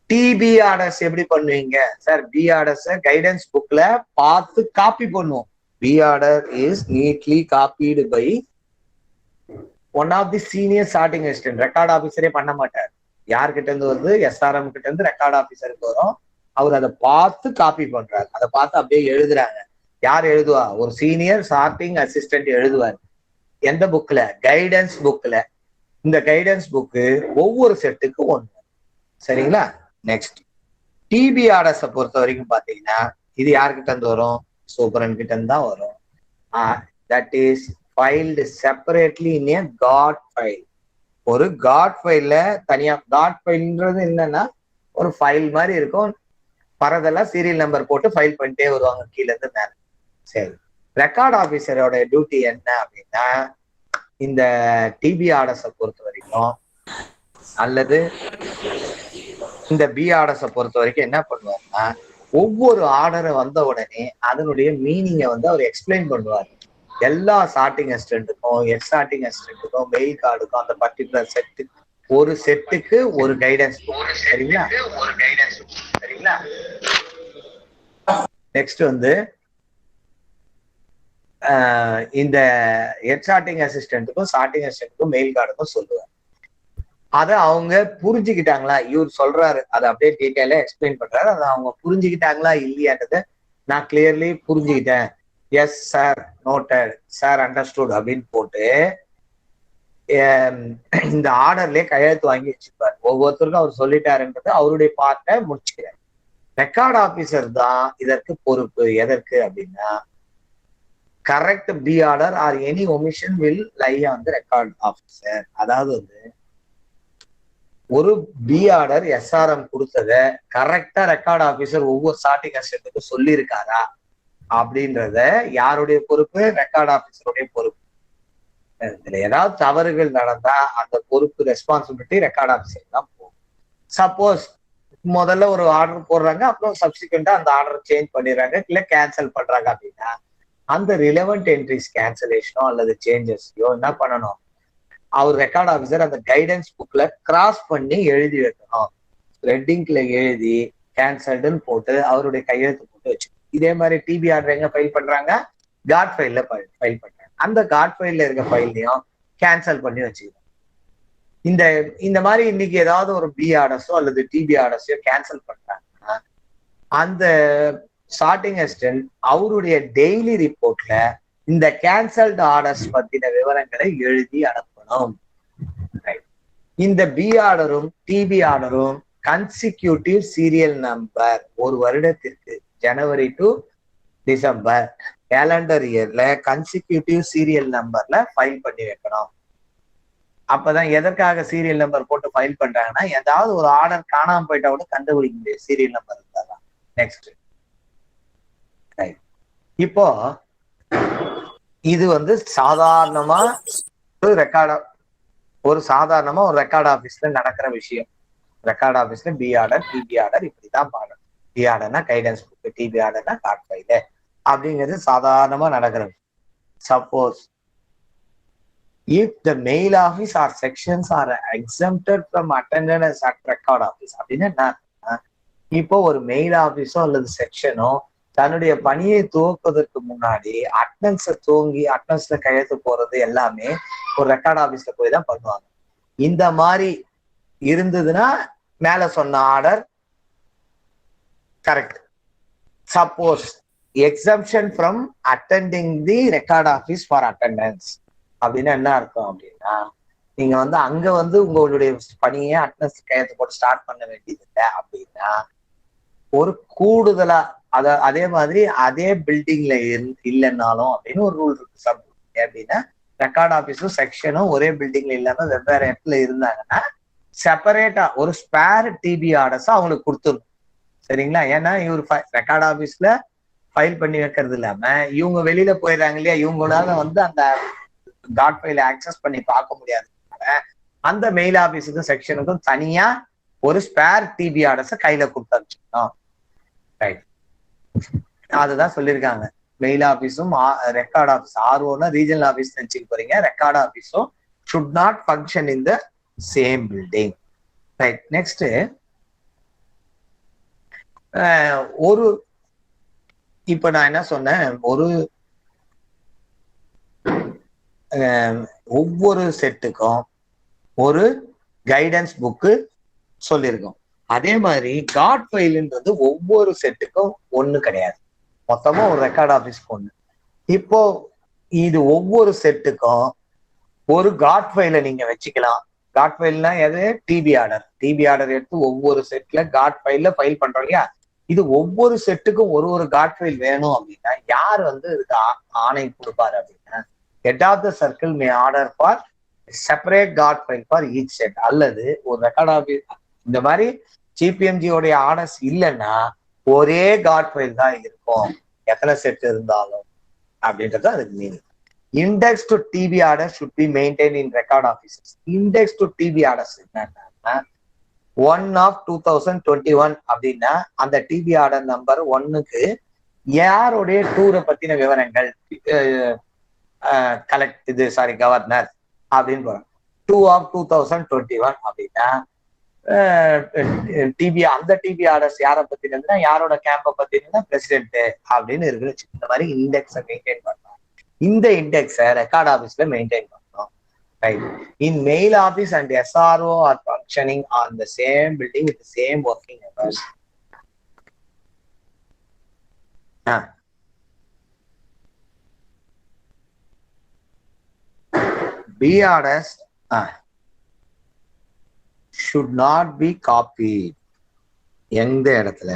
S2: டிபி ஆர்டர்ஸ் எப்படி பண்ணுவீங்க சார்? பி ஆர்டர்ஸ் கைடன்ஸ் புக்ல பார்த்து காப்பி பண்ணுவோம். B order is neatly copied by one of the senior sorting assistant. Record ஆஃபீஸரே பண்ண மாட்டார். யார்கிட்ட இருந்து வருது? எஸ்ஆர்எம் கிட்ட இருந்து ரெக்கார்ட் ஆஃபீஸருக்கு வரும். அவர் அதை பார்த்து காப்பி பண்றாரு. அதை பார்த்து அப்படியே எழுதுறாங்க. யார் எழுதுவா? ஒரு சீனியர் சார்ட்டிங் அசிஸ்டன்ட் எழுதுவார். எந்த புக்ல? கைடன்ஸ் புக்ல. இந்த கைடன்ஸ் புக்கு ஒவ்வொரு செட்டுக்கு ஒன்று. சரிங்களா? நெக்ஸ்ட் டிபி ஆர்டர்ஸை பொறுத்த வரைக்கும் பாத்தீங்கன்னா இது யார்கிட்ட இருந்து வரும்? சூப்பரன் கிட்ட இருந்து தான் வரும். That is filed separately in a GOT file. ஒரு GOT ஃபைல்ல தனியா, GOT ஃபைல்ன்றது என்னன்னா ஒரு ஃபைல் மாதிரி இருக்கும். பரதெல்லாம் சீரியல் நம்பர் போட்டு ஃபைல் பண்ணிட்டே வருவாங்க கீழே இருந்து மேல. சரி, ரெக்கார்ட் ஆஃபீஸரோட டியூட்டி என்ன அப்படின்னா, இந்த டிபி ஆர்டர்ஸை பொறுத்த வரைக்கும் அல்லது இந்த பி ஆர்டர்ஸை பொறுத்த வரைக்கும் என்ன பண்ணுவாருன்னா, ஒவ்வொரு ஆர்டரை வந்த உடனே அதனுடைய மீனிங்கை வந்து அவர் எக்ஸ்பிளைன் பண்ணுவார். எல்லா சார்ட்டிங் அசிஸ்டன்ட்டுக்கும், எக்ஸ் சார்ட்டிங் அசிஸ்டன்ட்டுக்கும், மெயில் கார்டுக்கும், அந்த பர்டிகுலர் செட்டு, ஒரு செட்டுக்கு ஒரு கைடன்ஸ் புக். சரிங்களா? சரிங்களா? நெக்ஸ்ட் வந்து இந்த எக்ஸ் சார்ட்டிங் அசிஸ்டன்ட்டுக்கும் சார்ட்டிங் அசிஸ்டன்ட்டுக்கும் மெயில் கார்டுக்கும் சொல்லுவார். அதை அவங்க புரிஞ்சுக்கிட்டாங்களா? இவர் சொல்றாரு, அதை அப்படியே டீட்டெயிலா எக்ஸ்பிளைன் பண்றாரு. அதை அவங்க புரிஞ்சுக்கிட்டாங்களா இல்லையான்றதை நான் கிளியர்லி புரிஞ்சுக்கிட்டேன், yes sir, noted, sir understood அப்படின்னு போட்டு இந்த ஆர்டர்லயே கையெழுத்து வாங்கி வச்சுப்பாரு. ஒவ்வொருத்தருக்கும் அவர் சொல்லிட்டாருன்றது அவருடைய பார்ட்டை முடிச்சுக்கிறார். ரெக்கார்ட் ஆபீசர் தான் இதற்கு பொறுப்பு. எதற்கு அப்படின்னா, correct B order or any omission will lie on the record officer. அதாவது வந்து ஒரு பி ஆர்டர் எஸ்ஆர்எம் கொடுத்தத கரெக்டா ரெக்கார்ட் ஆபீசர் ஒவ்வொரு சார்ட்டிங் அசிஸ்டன்ட்டுக்கும் சொல்லியிருக்காரா அப்படின்றத யாருடைய பொறுப்பு? ரெக்கார்ட் ஆபீசருடைய பொறுப்பு. இதுல ஏதாவது தவறுகள் நடந்தா அந்த பொறுப்பு, ரெஸ்பான்சிபிலிட்டி ரெக்கார்ட் ஆபீசர் தான் போகும். சப்போஸ் முதல்ல ஒரு ஆர்டர் போடுறாங்க, அப்புறம் சப்சிக்வெண்டா அந்த ஆர்டர் சேஞ்ச் பண்ணிடுறாங்க, இல்ல கேன்சல் பண்றாங்க அப்படின்னா அந்த ரிலவெண்ட் என்ட்ரிஸ் கேன்சலேஷனோ அல்லது சேஞ்சஸையோ என்ன பண்ணணும்? அவர் ரெக்கார்ட் ஆபீசர் அந்த கைடன்ஸ் புக்ல கிராஸ் பண்ணி எழுதி வைக்கணும். ரெட்டிங்ல எழுதி கேன்சல்டுன்னு போட்டு அவருடைய கையெழுத்து போட்டு வச்சு. இதே மாதிரி டிபி ஆர்டர் எங்க ஃபைல் பண்றாங்க? காட் ஃபைல்ல ஃபைல் பண்றாங்க. அந்த காட் ஃபைல்ல இருக்க ஃபைல்லையும் கேன்சல் பண்ணி வச்சுக்கிறோம். இந்த மாதிரி இன்னைக்கு ஏதாவது ஒரு பி ஆர்டர்ஸோ அல்லது டிபி ஆர்டர்ஸோ கேன்சல் பண்றாங்கன்னா அந்த சார்ட்டிங் அசிஸ்டன்ட் அவருடைய டெய்லி ரிப்போர்ட்ல இந்த கேன்சல்டு ஆர்டர்ஸ் பத்தின விவரங்களை எழுதி அனுப்பணும். இந்த பி ஆர்டரும் டிபி ஆர்டரும் கன்சிக்யூட்டிவ் சீரியல் நம்பர் ஒரு வருடத்திற்கு ஜனவரி டு டிசம்பர் கேலண்டர் இயர்ல கன்சிக்யூட்டிவ் சீரியல் நம்பர்ல ஃபைல் பண்ணி வைக்கணும். அப்பதான் எதற்காக சீரியல் நம்பர் போட்டு ஃபைல் பண்றாங்கன்னா ஏதாவது ஒரு ஆர்டர் காணாம போயிட்டா கூட கண்டுபிடிக்க முடியும் சீரியல் நம்பர் இருந்தாதான். நெக்ஸ்ட் இப்போ இது சாதாரணமா ஒரு ரெக்கார்ட் ஆபீஸ்ல நடக்கிற விஷயம். ரெக்கார்ட் ஆபீஸ்ல பி ஆர்டர் டிபி ஆர்டர் இப்படிதான் பாடணும். பி ஆர்டர்னா கைடன்ஸ் புக், டிபி ஆர்டர்னா கார்ட் ஃபைல் அப்படிங்கிறது சாதாரணமா நடக்கிற விஷயம். Suppose if the mail office or sections are exempted from attendance at record office அப்படின்னு என்ன? இப்போ ஒரு மெயில் ஆபீஸோ அல்லது செக்ஷனோ தன்னுடைய பணியை துவக்குவதற்கு முன்னாடி அட்டனன்ஸ்ல கையெழுத்து போறது எல்லாமே ஒரு ரெக்கார்ட் ஆபீஸ்ல போய் தான் பண்ணுவாங்க. இந்த மாதிரி இருந்ததுன்னா மேல சொன்ன order correct. Suppose exemption from attending the record office for attendance அப்படின்னா என்ன அர்த்தம் அப்படின்னா நீங்க அங்க உங்களுடைய பணியை அட்டனன்ஸ் கையெழுத்து போட்டு ஸ்டார்ட் பண்ண வேண்டியது இல்லை. அப்படின்னா ஒரு கூடுதலா அதே மாதிரி அதே பில்டிங்ல இல்லைன்னாலும் அப்படின்னு ஒரு ரூல் இருக்கு. சப் அப்படின்னா ரெக்கார்ட் ஆபீஸும் செக்ஷனும் ஒரே பில்டிங்ல இல்லாம வெவ்வேறு இடத்துல இருந்தாங்கன்னா செப்பரேட்டா ஒரு ஸ்பேர் டிபி ஆர்டர்ஸ் அவங்களுக்கு கொடுத்துரும். சரிங்களா? ஏன்னா இவர் ரெக்கார்ட் ஆபீஸ்ல ஃபைல் பண்ணி வைக்கிறது இல்லாம இவங்க வெளியில போயிடுறாங்க இல்லையா, இவங்களால அந்த காட் ஃபைல ஆக்சஸ் பண்ணி பார்க்க முடியாது. அந்த மெயில் ஆபீஸுக்கும் செக்ஷனுக்கும் தனியா ஒரு ஸ்பேர் டிபி ஆர்டர்ஸை கையில கொடுத்துருச்சுக்கணும். ரைட், அதுதான் சொல்லியிருக்காங்க. மெயில் ஆபீஸும் ரெக்கார்ட் ஆபீஸ், ஆர்ஓனா ரீஜனல் ஆபீஸ் நினைச்சுக்க போறீங்க, ரெக்கார்ட் ஆபீஸும் should not function in the same building. Right, next இப்ப நான் என்ன சொன்னேன், ஒவ்வொரு செட்டுக்கும் ஒரு கைடன்ஸ் புக்கு சொல்லியிருக்கோம். அதே மாதிரி காட் ஃபைல்ன்றது ஒவ்வொரு செட்டுக்கும் ஒண்ணு கிடையாது, மொத்தமா ஒரு ரெக்கார்ட் ஆபீஸ்க்கு ஒண்ணு. இப்போ இது ஒவ்வொரு செட்டுக்கும் ஒரு காட் ஃபைல நீங்க வச்சுக்கலாம். காட் ஃபைல்னா எது? டிபி ஆர்டர் எடுத்து ஒவ்வொரு செட்ல காட் ஃபைல்ல ஃபைல் பண்றோம் இல்லையா. இது ஒவ்வொரு செட்டுக்கும் ஒரு காட் ஃபைல் வேணும் அப்படின்னா யார் இதுக்கு ஆணை கொடுப்பாரு அப்படின்னா head of the circle may order for separate guard file for each set. அல்லது ஒரு ரெக்கார்ட் ஆபீஸ் இந்த மாதிரி ஜிபிஎம்ஜியோடைய ஆர்டர்ஸ் இல்லைன்னா ஒரே காட் ஃபைல் தான் இருக்கும் எத்தனை செட் இருந்தாலும் அப்படின்றது அதுக்கு meaning. Index to DB order should be maintain in record offices. Index to DB orders என்னன்னா 1/2021 அப்படின்னா அந்த டிபி ஆர்டர் நம்பர் 1க்கு யாருடைய டூரை பத்தின விவரங்கள் கவர்னர் அப்படின்னு போறாங்க. 2/2021 அப்படின்னா அந்த டிபி ஆர்டர்ஸ் யாரை பத்தினா யாரோட கேம்ப பத்தினா பிரசிடென்ட் அப்படின்னு இருக்கு. இந்த மாதிரி இண்டெக்ஸை மெயின்டைன் பண்ணலாம். இந்த இண்டெக்ஸை ரெக்கார்ட் ஆபீஸ்ல மெயின்டைன் பண்ணணும். Right. In mail office and SRO are functioning on the same building with the same working hours. B orders should not be copied. எந்த இடத்துல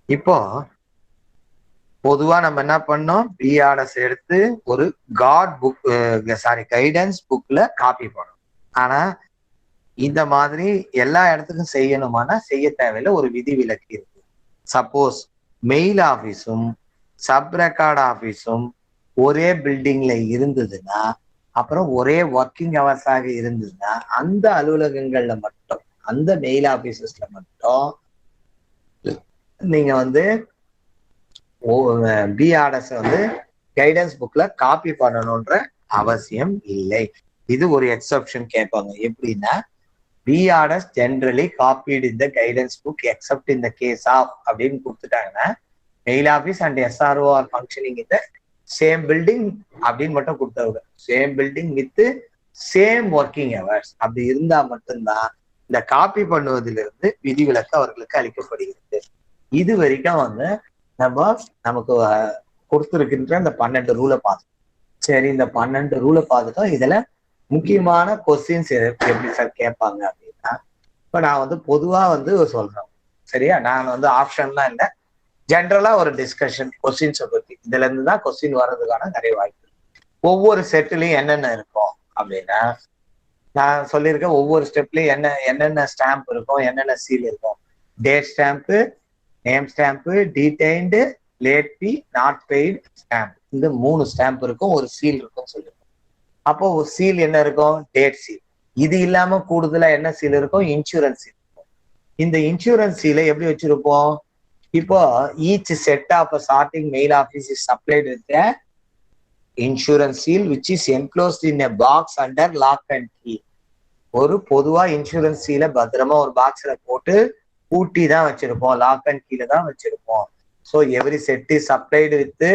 S2: இப்போ பொதுவா நம்ம என்ன பண்ணோம், பி ஆர்டர்ஸ் எடுத்து ஒரு கைடன்ஸ் புக்ல காப்பி பண்ணணும். ஆனா இந்த மாதிரி எல்லா இடத்துக்கும் செய்யணுமானா செய்ய தேவையில்லை, ஒரு விதி விலக்கு இருக்கு. சப்போஸ் மெயில் ஆபீஸும் சப் ரெக்கார்ட் ஆபீஸும் ஒரே பில்டிங்ல இருந்ததுன்னா, அப்புறம் ஒரே ஒர்க்கிங் ஹவர்ஸாக இருந்ததுன்னா அந்த அலுவலகங்கள்ல மட்டும், அந்த மெயில் ஆபீசஸ்ல மட்டும் நீங்க பி ஆர்டர்ஸ் கைடன்ஸ் புக்ல காப்பி பண்ணணும்ன்ற அவசியம் இல்லை. இது ஒரு எக்ஸப்ஷன் கேட்பாங்க. எப்படின்னா பி ஆர்டர்ஸ் ஜென்ரலி காப்பீடு இந்த கைடன்ஸ் புக் எக்ஸப்ட் இந்த கேஸ் ஆஃப் அப்படின்னு கொடுத்துட்டாங்கன்னா mail office and SRO are functioning இந்த சேம் பில்டிங் அப்படின்னு மட்டும் கொடுத்தவங்க. Same building with same working hours அப்படி இருந்தா மட்டும்தான் இந்த காப்பி பண்ணுவதிலிருந்து விதிவிலக்கு அவர்களுக்கு அளிக்கப்படுகிறது. இது வரைக்கும் வந்து நமக்கு கொடுத்துருக்கின்ற இந்த 12 ரூலை பார்த்தோம். சரி, இந்த 12 ரூலை பார்த்துட்டோம். இதுல முக்கியமான கொஸ்டின்ஸ் எப்படி சார் கேட்பாங்க அப்படின்னா, இப்ப நான் வந்து பொதுவா வந்து சொல்றேன். சரியா, நான் வந்து ஆப்ஷன்லாம் இல்லை, ஜென்ரலா ஒரு டிஸ்கஷன் கொஸ்டின்ஸை பத்தி. இதுல இருந்து தான் கொஸ்டின் வர்றதுக்கான நிறைய வாய்ப்பு. ஒவ்வொரு செட்லயும் என்னென்ன இருக்கும் அப்படின்னா, நான் சொல்லியிருக்கேன் ஒவ்வொரு ஸ்டெப்லயும் என்னென்ன ஸ்டாம்ப் இருக்கும், என்னென்ன சீல் இருக்கும். Date stamp, name stamp, detained, late fee, not paid stamp. இந்த 3 ஸ்டாம்ப் இருக்கும், ஒரு சீல் இருக்கும்னு சொல்லியிருக்கோம். அப்போ ஒரு சீல் என்ன இருக்கும்? Date seal. இது இல்லாம கூடுதலா என்ன சீல் இருக்கும்? இன்சூரன்ஸ் சீல் இருக்கும். இந்த இன்சூரன்ஸ் சீலை எப்படி வச்சிருப்போம்? இப்போ each set of sorting mail office is supplied with insurance seal which is enclosed in a box under lock and key. ஒரு பொதுவா இன்சூரன்ஸ் சீலை பத்திரமா ஒரு பாக்ஸ்ல போட்டு பூட்டி தான் வச்சிருப்போம், லாக் அண்ட் கீல தான் வச்சிருப்போம். So every set is supplied with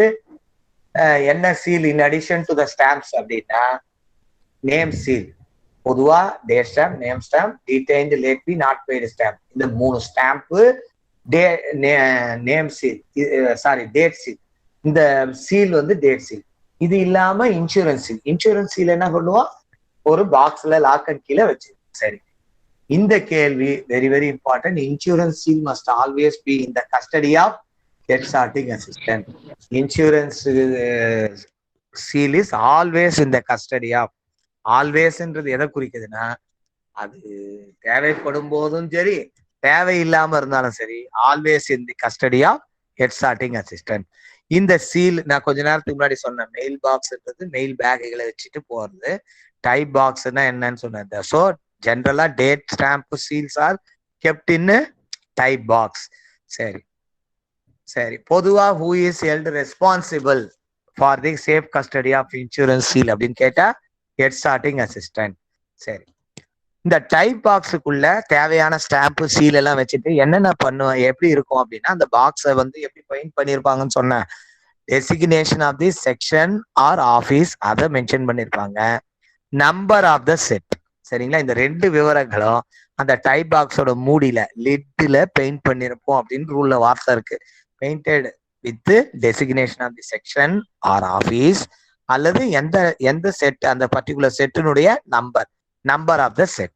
S2: என்ன seal in addition to the stamps அப்படின்னா நேம் சீல். பொதுவா date stamp, name stamp, detained, late fee, not paid stamp. இந்த 3 stamp, name seal, sorry date seal. இந்த seal வந்து date seal. இது இல்லாம insurance seal. Insurance seal என்ன பண்ணுவோம்? ஒரு பாக்ஸ்ல லாக் அண்ட் கீழே வச்சு. சரி, இந்த கேள்வி very very important. Insurance seal must always be in the custody of head sorting assistant. Insurance seal is always in the custody of. ஆல்வேஸ்ன்றது எதை குறிக்குதுன்னா, அது தேவைப்படும் போதும் சரி, தேவையில்லாம இருந்தாலும் சரி, always in the custody of head sorting assistant. இந்த சீல் நான் கொஞ்ச நேரத்துக்கு முன்னாடி சொன்னேன். மெயில் பாக்ஸ்ன்றது மெயில் பேக்குகளை வச்சுட்டு போறது. டைப் பாக்ஸ்னா என்னன்னு சொன்னேன். ஸோ ஜென்ரலா date stamp seals are kept in type box. சரி சரி, பொதுவா who is held responsible for the safe custody of insurance seal அப்படின்னு கேட்டா ஹெட் சார்ட்டிங் அசிஸ்டன்ட். சரி, இந்த டைப் பாக்ஸுக்குள்ள தேவையான ஸ்டாம்ப் சீல் எல்லாம் வச்சுட்டு என்னென்ன பண்ணுவேன், எப்படி இருக்கும் அப்படின்னா, அந்த பாக்ஸை வந்து எப்படி பெயிண்ட் பண்ணியிருப்பாங்கன்னு சொன்னேன். Designation of the section or office அதை மென்ஷன் பண்ணியிருப்பாங்க. Number of the set. சரிங்களா, இந்த 2 விவரங்களும் அந்த டைப் பாக்ஸோட மூடியில லிட்ல பெயிண்ட் பண்ணிருப்போம் அப்படின்னு ரூல்ல வார்த்தை இருக்கு. Painted with designation of the section or office, அல்லது எந்த செட், அந்த பர்டிகுலர் செட்டினுடைய number of the set.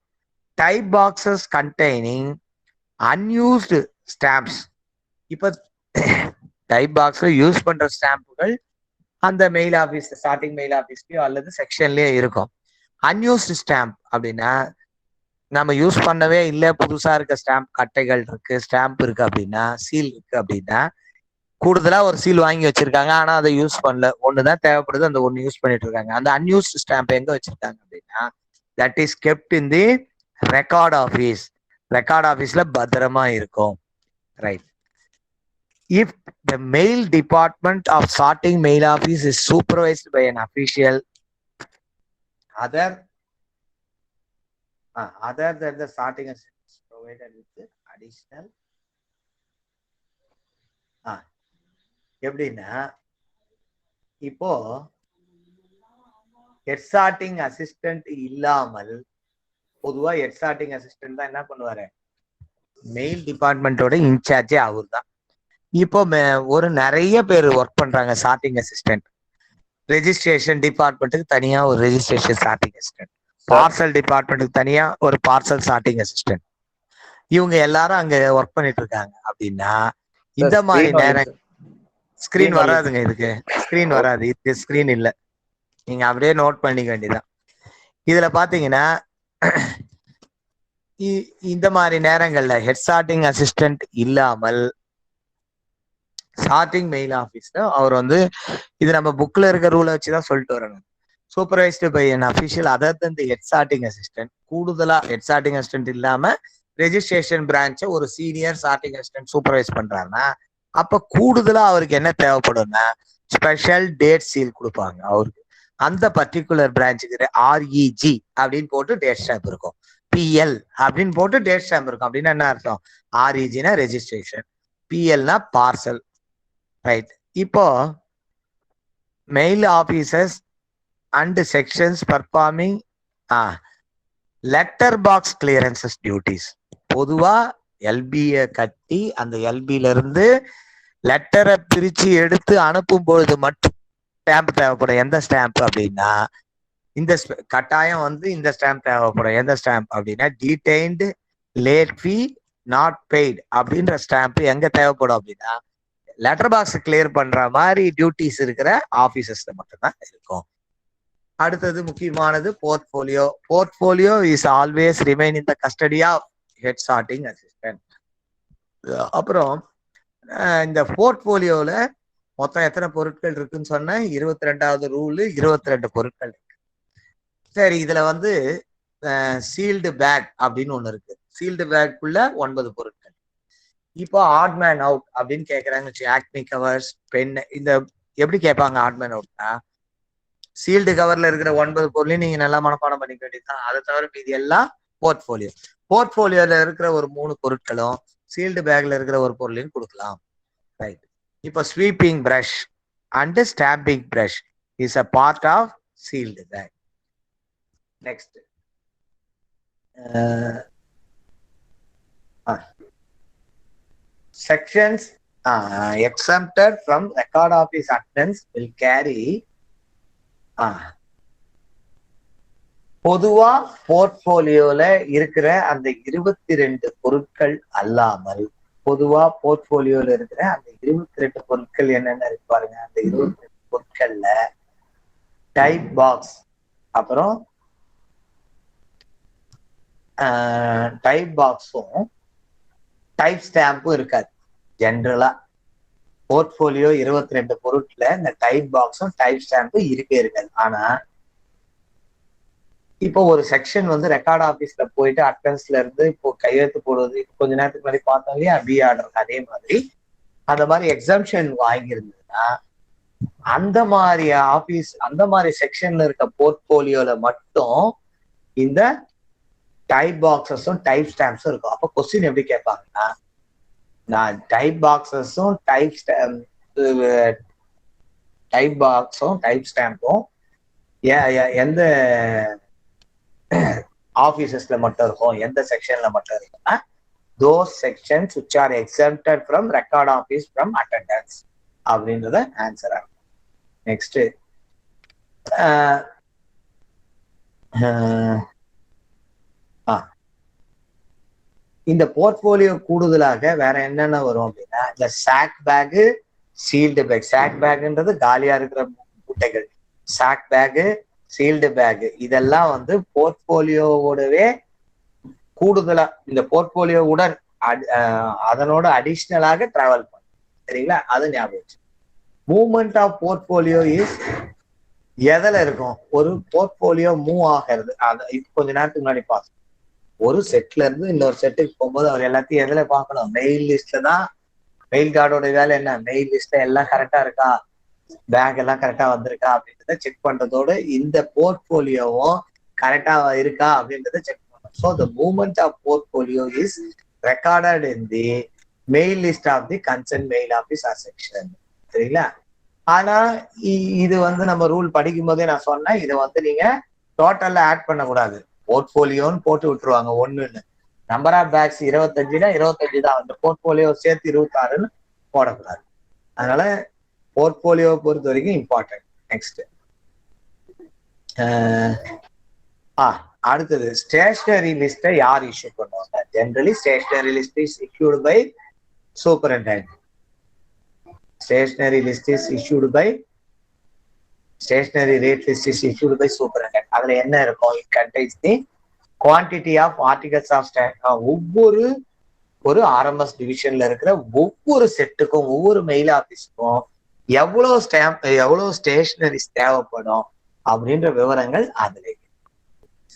S2: Type boxes containing unused stamps. இப்ப டைப் பாக்ஸ்ல யூஸ் பண்ற ஸ்டாம்புகள் அந்த மெயில் ஆஃபீஸ், ஸ்டார்டிங் மெயில் ஆஃபீஸ்லயோ அல்லது செக்ஷன்லயோ இருக்கும். அன்யூஸ்டு ஸ்டாம்ப் அப்படின்னா நம்ம யூஸ் பண்ணவே இல்லை, புதுசா இருக்க ஸ்டாம்ப் கட்டைகள் இருக்கு, ஸ்டாம்ப் இருக்கு அப்படின்னா, சீல் இருக்கு அப்படின்னா, கூடுதலா ஒரு சீல் வாங்கி வச்சிருக்காங்க, ஆனா அதை யூஸ் பண்ணல, ஒண்ணுதான் தேவைப்படுது, அந்த ஒண்ணு யூஸ் பண்ணிட்டு இருக்காங்க. அந்த அன்யூஸ்டு ஸ்டாம்ப் எங்க வச்சிருக்காங்க அப்படின்னா, that is kept in the record office. Record ஆஃபீஸ்ல பத்திரமா இருக்கும். Right. If the mail department of sorting mail office is supervised by an official other than the sorting assistant is provided with additional எப்படின்னா, இப்போ head sorting assistant இல்லாமல் பொதுவா head sorting assistant தான் என்ன பண்ணுவாரு, மெயில் டிபார்ட்மெண்டோட இன்சார்ஜே அவர் தான். இப்போ ஒரு நிறைய பேர் ஒர்க் பண்றாங்க சார்ட்டிங் அசிஸ்டன்ட். ரெஜிஸ்ட்ரேஷன் டிபார்ட்மெண்ட்டுக்கு தனியா ஒரு ரெஜிஸ்ட்ரேஷன் சார்ட்டிங் அசிஸ்டன்ட், பார்சல் டிபார்ட்மெண்ட்டுக்கு தனியா ஒரு பார்சல் சார்ட்டிங் அசிஸ்டன்ட். இவங்க எல்லாரும் அங்க ஒர்க் பண்ணிட்டு இருக்காங்க அப்படின்னா, இந்த மாதிரி நேரம் ஸ்கிரீன் வராதுங்க. இதுக்கு ஸ்கிரீன் வராது, இதுக்கு ஸ்கிரீன் இல்லை. நீங்க அப்படியே நோட் பண்ணிக்க வேண்டியதான். இதுல பாத்தீங்கன்னா, இந்த மாதிரி நேரங்கள்ல ஹெட் சார்ட்டிங் அசிஸ்டன்ட் இல்லாமல் சார்ட்டிங் மெயில் ஆஃபீஸ்ல அவர் வந்து, இது நம்ம புக்ல இருக்க ரூலை வச்சுதான் சொல்லிட்டு வரணும். Supervised by an official other than the head sorting assistant. கூடுதலா ஹெட் சார்ட்டிங் அசிஸ்டன்ட் இல்லாம ரெஜிஸ்ட்ரேஷன் பிரான்ச்சை ஒரு சீனியர் சார்ட்டிங் அசிஸ்டன்ட் சூப்பர்வைஸ் பண்றாருன்னா, அப்ப கூடுதலா அவருக்கு என்ன தேவைப்படும்னா, ஸ்பெஷல் டேட் சீல் கொடுப்பாங்க அவருக்கு. அந்த பர்டிகுலர் பிரான்ச்சுக்கு ஆர்இஜி அப்படின்னு போட்டு டேட் ஸ்டாம்ப் இருக்கும், பிஎல் அப்படின்னு போட்டு டேட் ஸ்டாம்ப் இருக்கும். அப்படின்னா என்ன அர்த்தம்? ஆர்இஜினா ரெஜிஸ்ட்ரேஷன், பிஎல்னா பார்சல், ரைட். இப்போ mail officers and sections performing letter box clearances duties. பொதுவா எல்பியை கட்டி அந்த எல்பில இருந்து லெட்டரை பிரிச்சு எடுத்து அனுப்பும் பொழுது மட்டும் ஸ்டாம்ப் தேவைப்படும். எந்த ஸ்டாம்ப் அப்படின்னா இந்த கட்டாயம் வந்து இந்த ஸ்டாம்ப் தேவைப்படும். எந்த ஸ்டாம்ப் அப்படின்னா டீடைன்டு லேட் ஃபீ நாட் பெய்டு அப்படின்ற ஸ்டாம்ப் எங்க தேவைப்படும் அப்படின்னா லெட்டர் பாக்ஸ் கிளியர் பண்ற மாதிரி டியூட்டிஸ் இருக்கிற ஆபீசர்ஸ்ல மட்டும்தான் இருக்கும். அடுத்தது முக்கியமானது portfolio. Portfolio is always remain in the custody of head sorting assistant. அப்புறம் இந்த போர்ட்போலியோல மொத்தம் எத்தனை பொருட்கள் இருக்குன்னு சொன்ன 22வது ரூல் 22 பொருட்கள் இருக்கு. சரி, இதுல வந்து சீல்டு பேக் அப்படின்னு ஒண்ணு இருக்கு. சீல்டு பேக்குள்ள 9 பொருட்கள். இப்போ ஆட் மேன் அவுட் அப்படின்னு கேட்கறாங்க. ஆக்மி கவர்ஸ், பென், இந்த எப்படி கேட்பாங்க ஆட் மேன் அவுட்னா சீல்டு கவர்ல இருக்கிற 9 பொருளையும் நீங்க நல்லா மனப்பாடம் பண்ணிக்க வேண்டியதுதான். அதை தவிர மீதி எல்லாம் போர்ட்போலியோ. போர்ட்போலியோல இருக்கிற ஒரு 3 பொருட்களும் சீல்டு பேக்ல இருக்கிற ஒரு பொருளையும் கொடுக்கலாம், ரைட். இப்போ sweeping brush and stamping brush is a part of sealed bag. Next sections exempted from record office attendance will carry பொதுவா போர்ட்போலியோல இருக்கிற அந்த 22 பொருட்கள் அல்லாமல் பொதுவா போர்ட்போலியோல இருக்கிற அந்த 22 பொருட்கள் என்னென்ன இருக்கு பாருங்க. அந்த 22 பொருட்கள்ல டைப் பாக்ஸ், அப்புறம் டைப் பாக்ஸும் டைப் ஸ்டாம்பும் இருக்காது. ஜென்ரலா போர்ட்போலியோ 22 பொருட்ல இந்த டைப் பாக்ஸும் டைப் ஸ்டாம்பும் இருக்கே இருக்காது. ஆனா இப்போ ஒரு செக்ஷன் வந்து ரெக்கார்ட் ஆபீஸ்ல போயிட்டு அட்டன்ஸ்ல இருந்து இப்போ கையெழுத்து போடுவது, கொஞ்ச நேரத்துக்கு முன்னாடி பார்த்தோம் இல்லையா பி ஆர்டர், அதே மாதிரி அந்த மாதிரி எக்ஸம்ஷன் வாங்கியிருந்ததுன்னா அந்த மாதிரி ஆபீஸ் அந்த மாதிரி செக்ஷன்ல இருக்க போர்ட்போலியோல மட்டும் இந்த டைப் பாக்ஸஸும் டைப் ஸ்டாம்ப்ஸும் இருக்கும். அப்போ கொஸ்டின் எப்படி கேட்பாங்கன்னா நான் டைப் பாக்ஸஸும் டைப் ஸ்டாம்பும் எந்த ஆபீசஸ்ல மட்டும் இருக்கும், எந்த செக்ஷன்ல மட்டும் இருக்குன்னா those sections which are exempted from record office from attendance அப்படின்றத ஆன்சர் ஆகும். நெக்ஸ்ட் இந்த போர்ட்போலியோ கூடுதலாக வேற என்னென்ன வரும் அப்படின்னா இந்த sack bag, sealed bag. Sack பேக்ன்றது காலியா இருக்கிற மூட்டைகள். சாக் பேக், சீல்டு பேக் இதெல்லாம் வந்து போர்ட்போலியோவோடவே கூடுதலா இந்த போர்ட்போலியோவுடன் அதனோட அடிஷ்னலாக டிராவல் பண்ணும். சரிங்களா? அது ஞாபகம். மூவ்மெண்ட் ஆஃப் போர்ட்போலியோ இஸ் எதில் இருக்கும்? ஒரு போர்ட்போலியோ மூவ் ஆகிறது. அது கொஞ்ச நேரத்துக்கு முன்னாடி பார்த்தோம். ஒரு செட்ல இருந்து இன்னொரு செட்டுக்கு போகும்போது அவர் எல்லாத்தையும் எதுல பார்க்கணும்? மெயில் லிஸ்ட்ல தான். மெயில் கார்டோட வேலை என்ன? மெயில் லிஸ்ட்ல எல்லாம் கரெக்டா இருக்கா, பேக் எல்லாம் கரெக்டா வந்திருக்கா அப்படின்றத செக் பண்றதோடு இந்த போர்ட்போலியோவும் கரெக்டா இருக்கா அப்படின்றத செக் பண்ணணும். So the movement of portfolio is recorded in the mail list of the concern mail office or section. சரிங்களா? ஆனா இது வந்து நம்ம ரூல் படிக்கும் போதே நான் சொன்னேன், இதை வந்து நீங்க டோட்டல்ல ஆட் பண்ணக்கூடாது. போர்ட்போலியோன்னு போட்டு விட்டுருவாங்க. ஒண்ணுன்னு நம்பர் ஆஃப் பேக்ஸ் 25னா 25 தான். அந்த போர்ட்போலியோ சேர்த்து 26ன்னு போடக்கூடாது. அதனால போர்ட்போலியோவை பொறுத்த வரைக்கும் இம்பார்ட்டன்ட். நெக்ஸ்ட் அடுத்தது ஸ்டேஷனரி லிஸ்ட்டை யார் இஷ்யூ பண்ணுவாங்க? Generally stationery list is issued by superintendent. Stationery list is issued by stationery rate list is issued by superintendent. அதுல என்ன இருக்கும்? It contains the quantity of articles of ஒவ்வொரு ஒரு RMS டிவிஷன்ல இருக்கிற ஒவ்வொரு செட்டுக்கும் ஒவ்வொரு மெயில் ஆபீஸ்க்கும் எவ்வளவு ஸ்டாம்ப் எவ்வளவு ஸ்டேஷனரிஸ் தேவைப்படும் அப்படின்ற விவரங்கள் அதுல.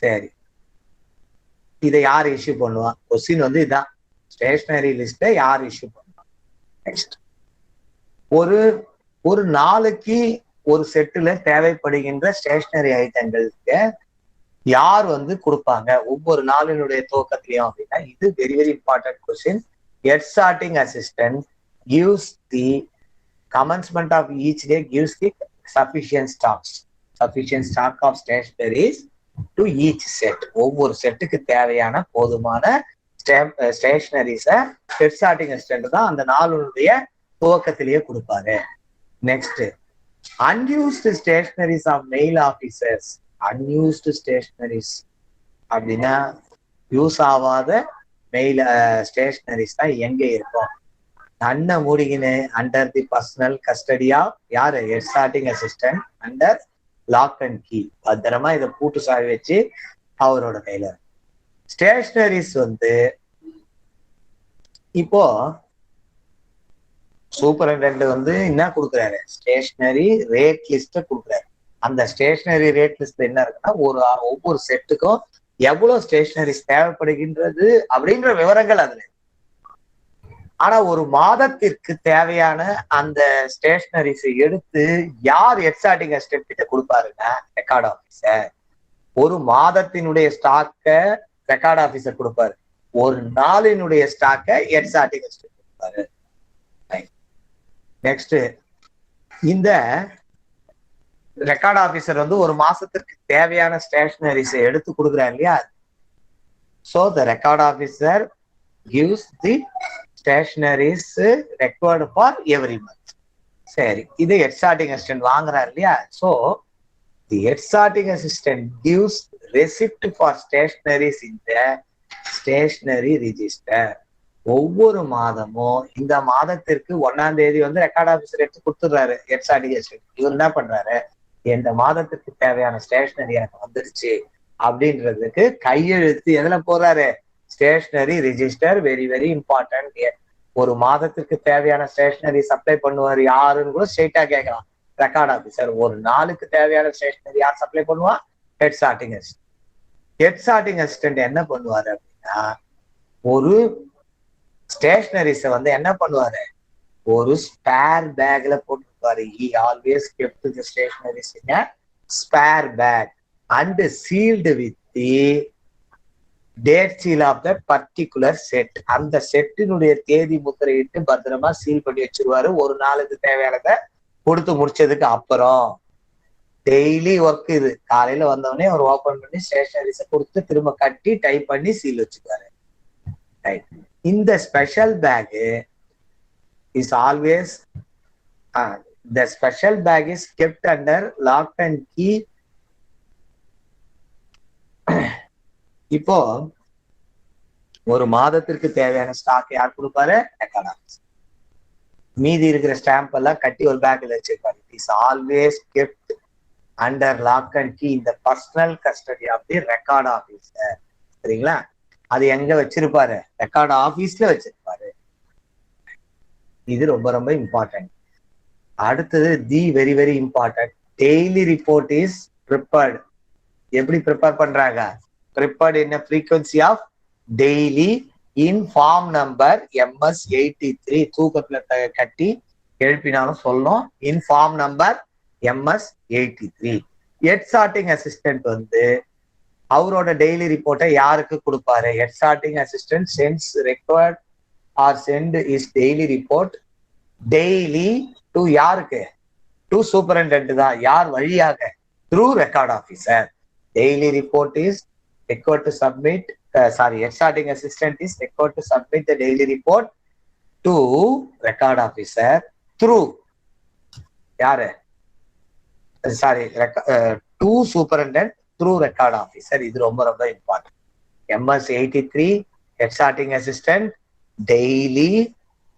S2: சரி, இதை யார் இஷ்யூ பண்ணுவா? கொஸ்டின் வந்து இதான், ஸ்டேஷனரி லிஸ்ட்டை யார் இஷ்யூ பண்ணுவா? நெக்ஸ்ட் ஒரு நாளைக்கு ஒரு செட்டுல தேவைப்படுகின்ற ஸ்டேஷனரி ஐட்டங்களுக்கு யார் கொடுப்பாங்க ஒவ்வொரு நாளினுடைய துவக்கத்திலையும் அப்படின்னா, இது very very important question. Head sorting assistant gives the commencement of each day gives the sufficient stock of stationaries to each set. ஒவ்வொரு செட்டுக்கு தேவையான போதுமான ஸ்டேஷனரிஸ ஹெட் சார்ட்டிங் அசிஸ்டன்ட் தான் அந்த நாளுடைய துவக்கத்திலேயே கொடுப்பாரு. Next, unused stationaries of mail officers. unused stationaries அப்படின்னா use ஆகாத மெயில் ஸ்டேஷனரிஸ் தான் எங்க இருக்கும்? அண்ண மூடிகின்னு அண்டர் தி பர்சனல் கஸ்டடியா யாரு? Head sorting assistant under lock and key. பத்திரமா இதை பூட்டு சாவி வச்சு அவரோட கையில. ஸ்டேஷனரிஸ் இப்போ சூப்பரண்டென்ட் என்ன கொடுக்குறாரு? ஸ்டேஷனரி ரேட் லிஸ்ட கொடுக்குறாரு. அந்த ஸ்டேஷனரி ரேட் லிஸ்ட் என்ன இருக்குன்னா, ஒவ்வொரு செட்டுக்கும் எவ்வளவு ஸ்டேஷனரிஸ் தேவைப்படுகின்றது அப்படின்ற விவரங்கள் அதுல. ஆனா ஒரு மாதத்திற்கு தேவையான அந்த ஸ்டேஷனரிஸ் எடுத்து யார் ஹெட் சார்ட்டிங் அசிஸ்டன்ட் கிட்ட கொடுப்பாருன்னா ரெக்கார்ட் ஆபீசர். ஒரு மாதத்தினுடைய ஸ்டாக்க ரெக்கார்ட் ஆபீசர் கொடுப்பாரு, ஒரு நாளினுடைய ஸ்டாக்க ஹெட் சார்ட்டிங் அசிஸ்டன்ட் கொடுப்பாரு. நெக்ஸ்ட், இந்த ரெக்கார்ட் ஆபீசர் ஒரு மாசத்திற்கு தேவையான ஸ்டேஷனரிஸ் எடுத்து கொடுக்குறாரு இல்லையா? So the record officer gives the stationaries required for every month. சரி, இது ஹெட் சார்ட்டிங் அசிஸ்டன்ட் வாங்குறாரு இல்லையா? So the head sorting assistant gives receipt for stationaries in the stationery register. ஒவ்வொரு மாதமும் இந்த மாதத்திற்கு 1ஆம் தேதி ரெக்கார்ட் ஆபீசர் எடுத்து கொடுத்துடுறாரு ஹெட் சார்ட்டிங் அசிஸ்டன்ட். இவர் என்ன பண்றாரு? இந்த மாதத்திற்கு தேவையான ஸ்டேஷனரி எனக்கு வந்துருச்சு அப்படின்றதுக்கு கையெழுத்து எதுல போடுறாரு? Stationery register. Very very important. ஒரு மாதத்திற்கு தேவையான ஸ்டேஷனரி சப்ளை பண்ணுவார் யாருன்னு கூட ஸ்ட்ரெயிட்டா கேட்கலாம், ரெக்கார்ட் ஆபீசர். ஒரு நாளுக்கு தேவையான ஸ்டேஷனரி யார் சப்ளை பண்ணுவா? Head sorting assistant. Head sorting assistant என்ன பண்ணுவாரு அப்படின்னா, ஒரு ஸ்டேஷனரிஸ என்ன பண்ணுவாரு? ஒரு ஸ்பேர் பேக்ல போட்டுருப்பாரு. he always kept the stationaries in a spare bag and sealed with the date seal of the particular set. அந்த செட்டினுடைய தேதி முத்திரையிட்டு பத்திரமா சீல் பண்ணி வச்சிருவாரு. ஒரு நாளுக்கு தேவையானதை கொடுத்து முடிச்சதுக்கு அப்புறம் டெய்லி ஒர்க் இது. காலையில வந்தவொடனே அவர் ஓபன் பண்ணி ஸ்டேஷனரிஸ கொடுத்து திரும்ப கட்டி டைப் பண்ணி சீல் வச்சுக்காரு. இந்த special bag is always the special bag is kept under lock and key. இப்போ ஒரு மாதத்திற்கு தேவையான ஸ்டாக் யார் கொடுப்பாரு? Record officer. மீதி இருக்கிற ஸ்டாம்ப் எல்லாம் கட்டி ஒரு பேக்ல வச்சிருப்பாரு. It is always kept under lock and key இந்த personal custody of the record officer. சரிங்களா? அது எங்க வச்சிருப்பாரு? ரெக்கார்ட் ஆபீஸ்ல வச்சிருப்பாரு. இது ரொம்ப ரொம்ப இம்பார்ட்டன்ட். அடுத்தது the very very important, daily report is prepared. எப்படி ப்ரிப்பேர் பண்றாங்க? Prepared in frequency of daily in form number MS83. தூக்கத்துல கட்டி எழுப்பினாலும் சொல்லணும். In form number MS83. Head sorting assistant அவரோட டெய்லி ரிப்போர்ட்டை யாருக்கு கொடுப்பாரு? Head sorting assistant sends required or send his daily report daily to யாருக்கு? to superintendent தான். யார் வழியாக? through record officer. daily report is required to submit head sorting assistant is required to submit the daily report to record officer through யாரு? to superintendent through record officer. இது ரொம்ப ரொம்ப important. MS83 head sorting assistant daily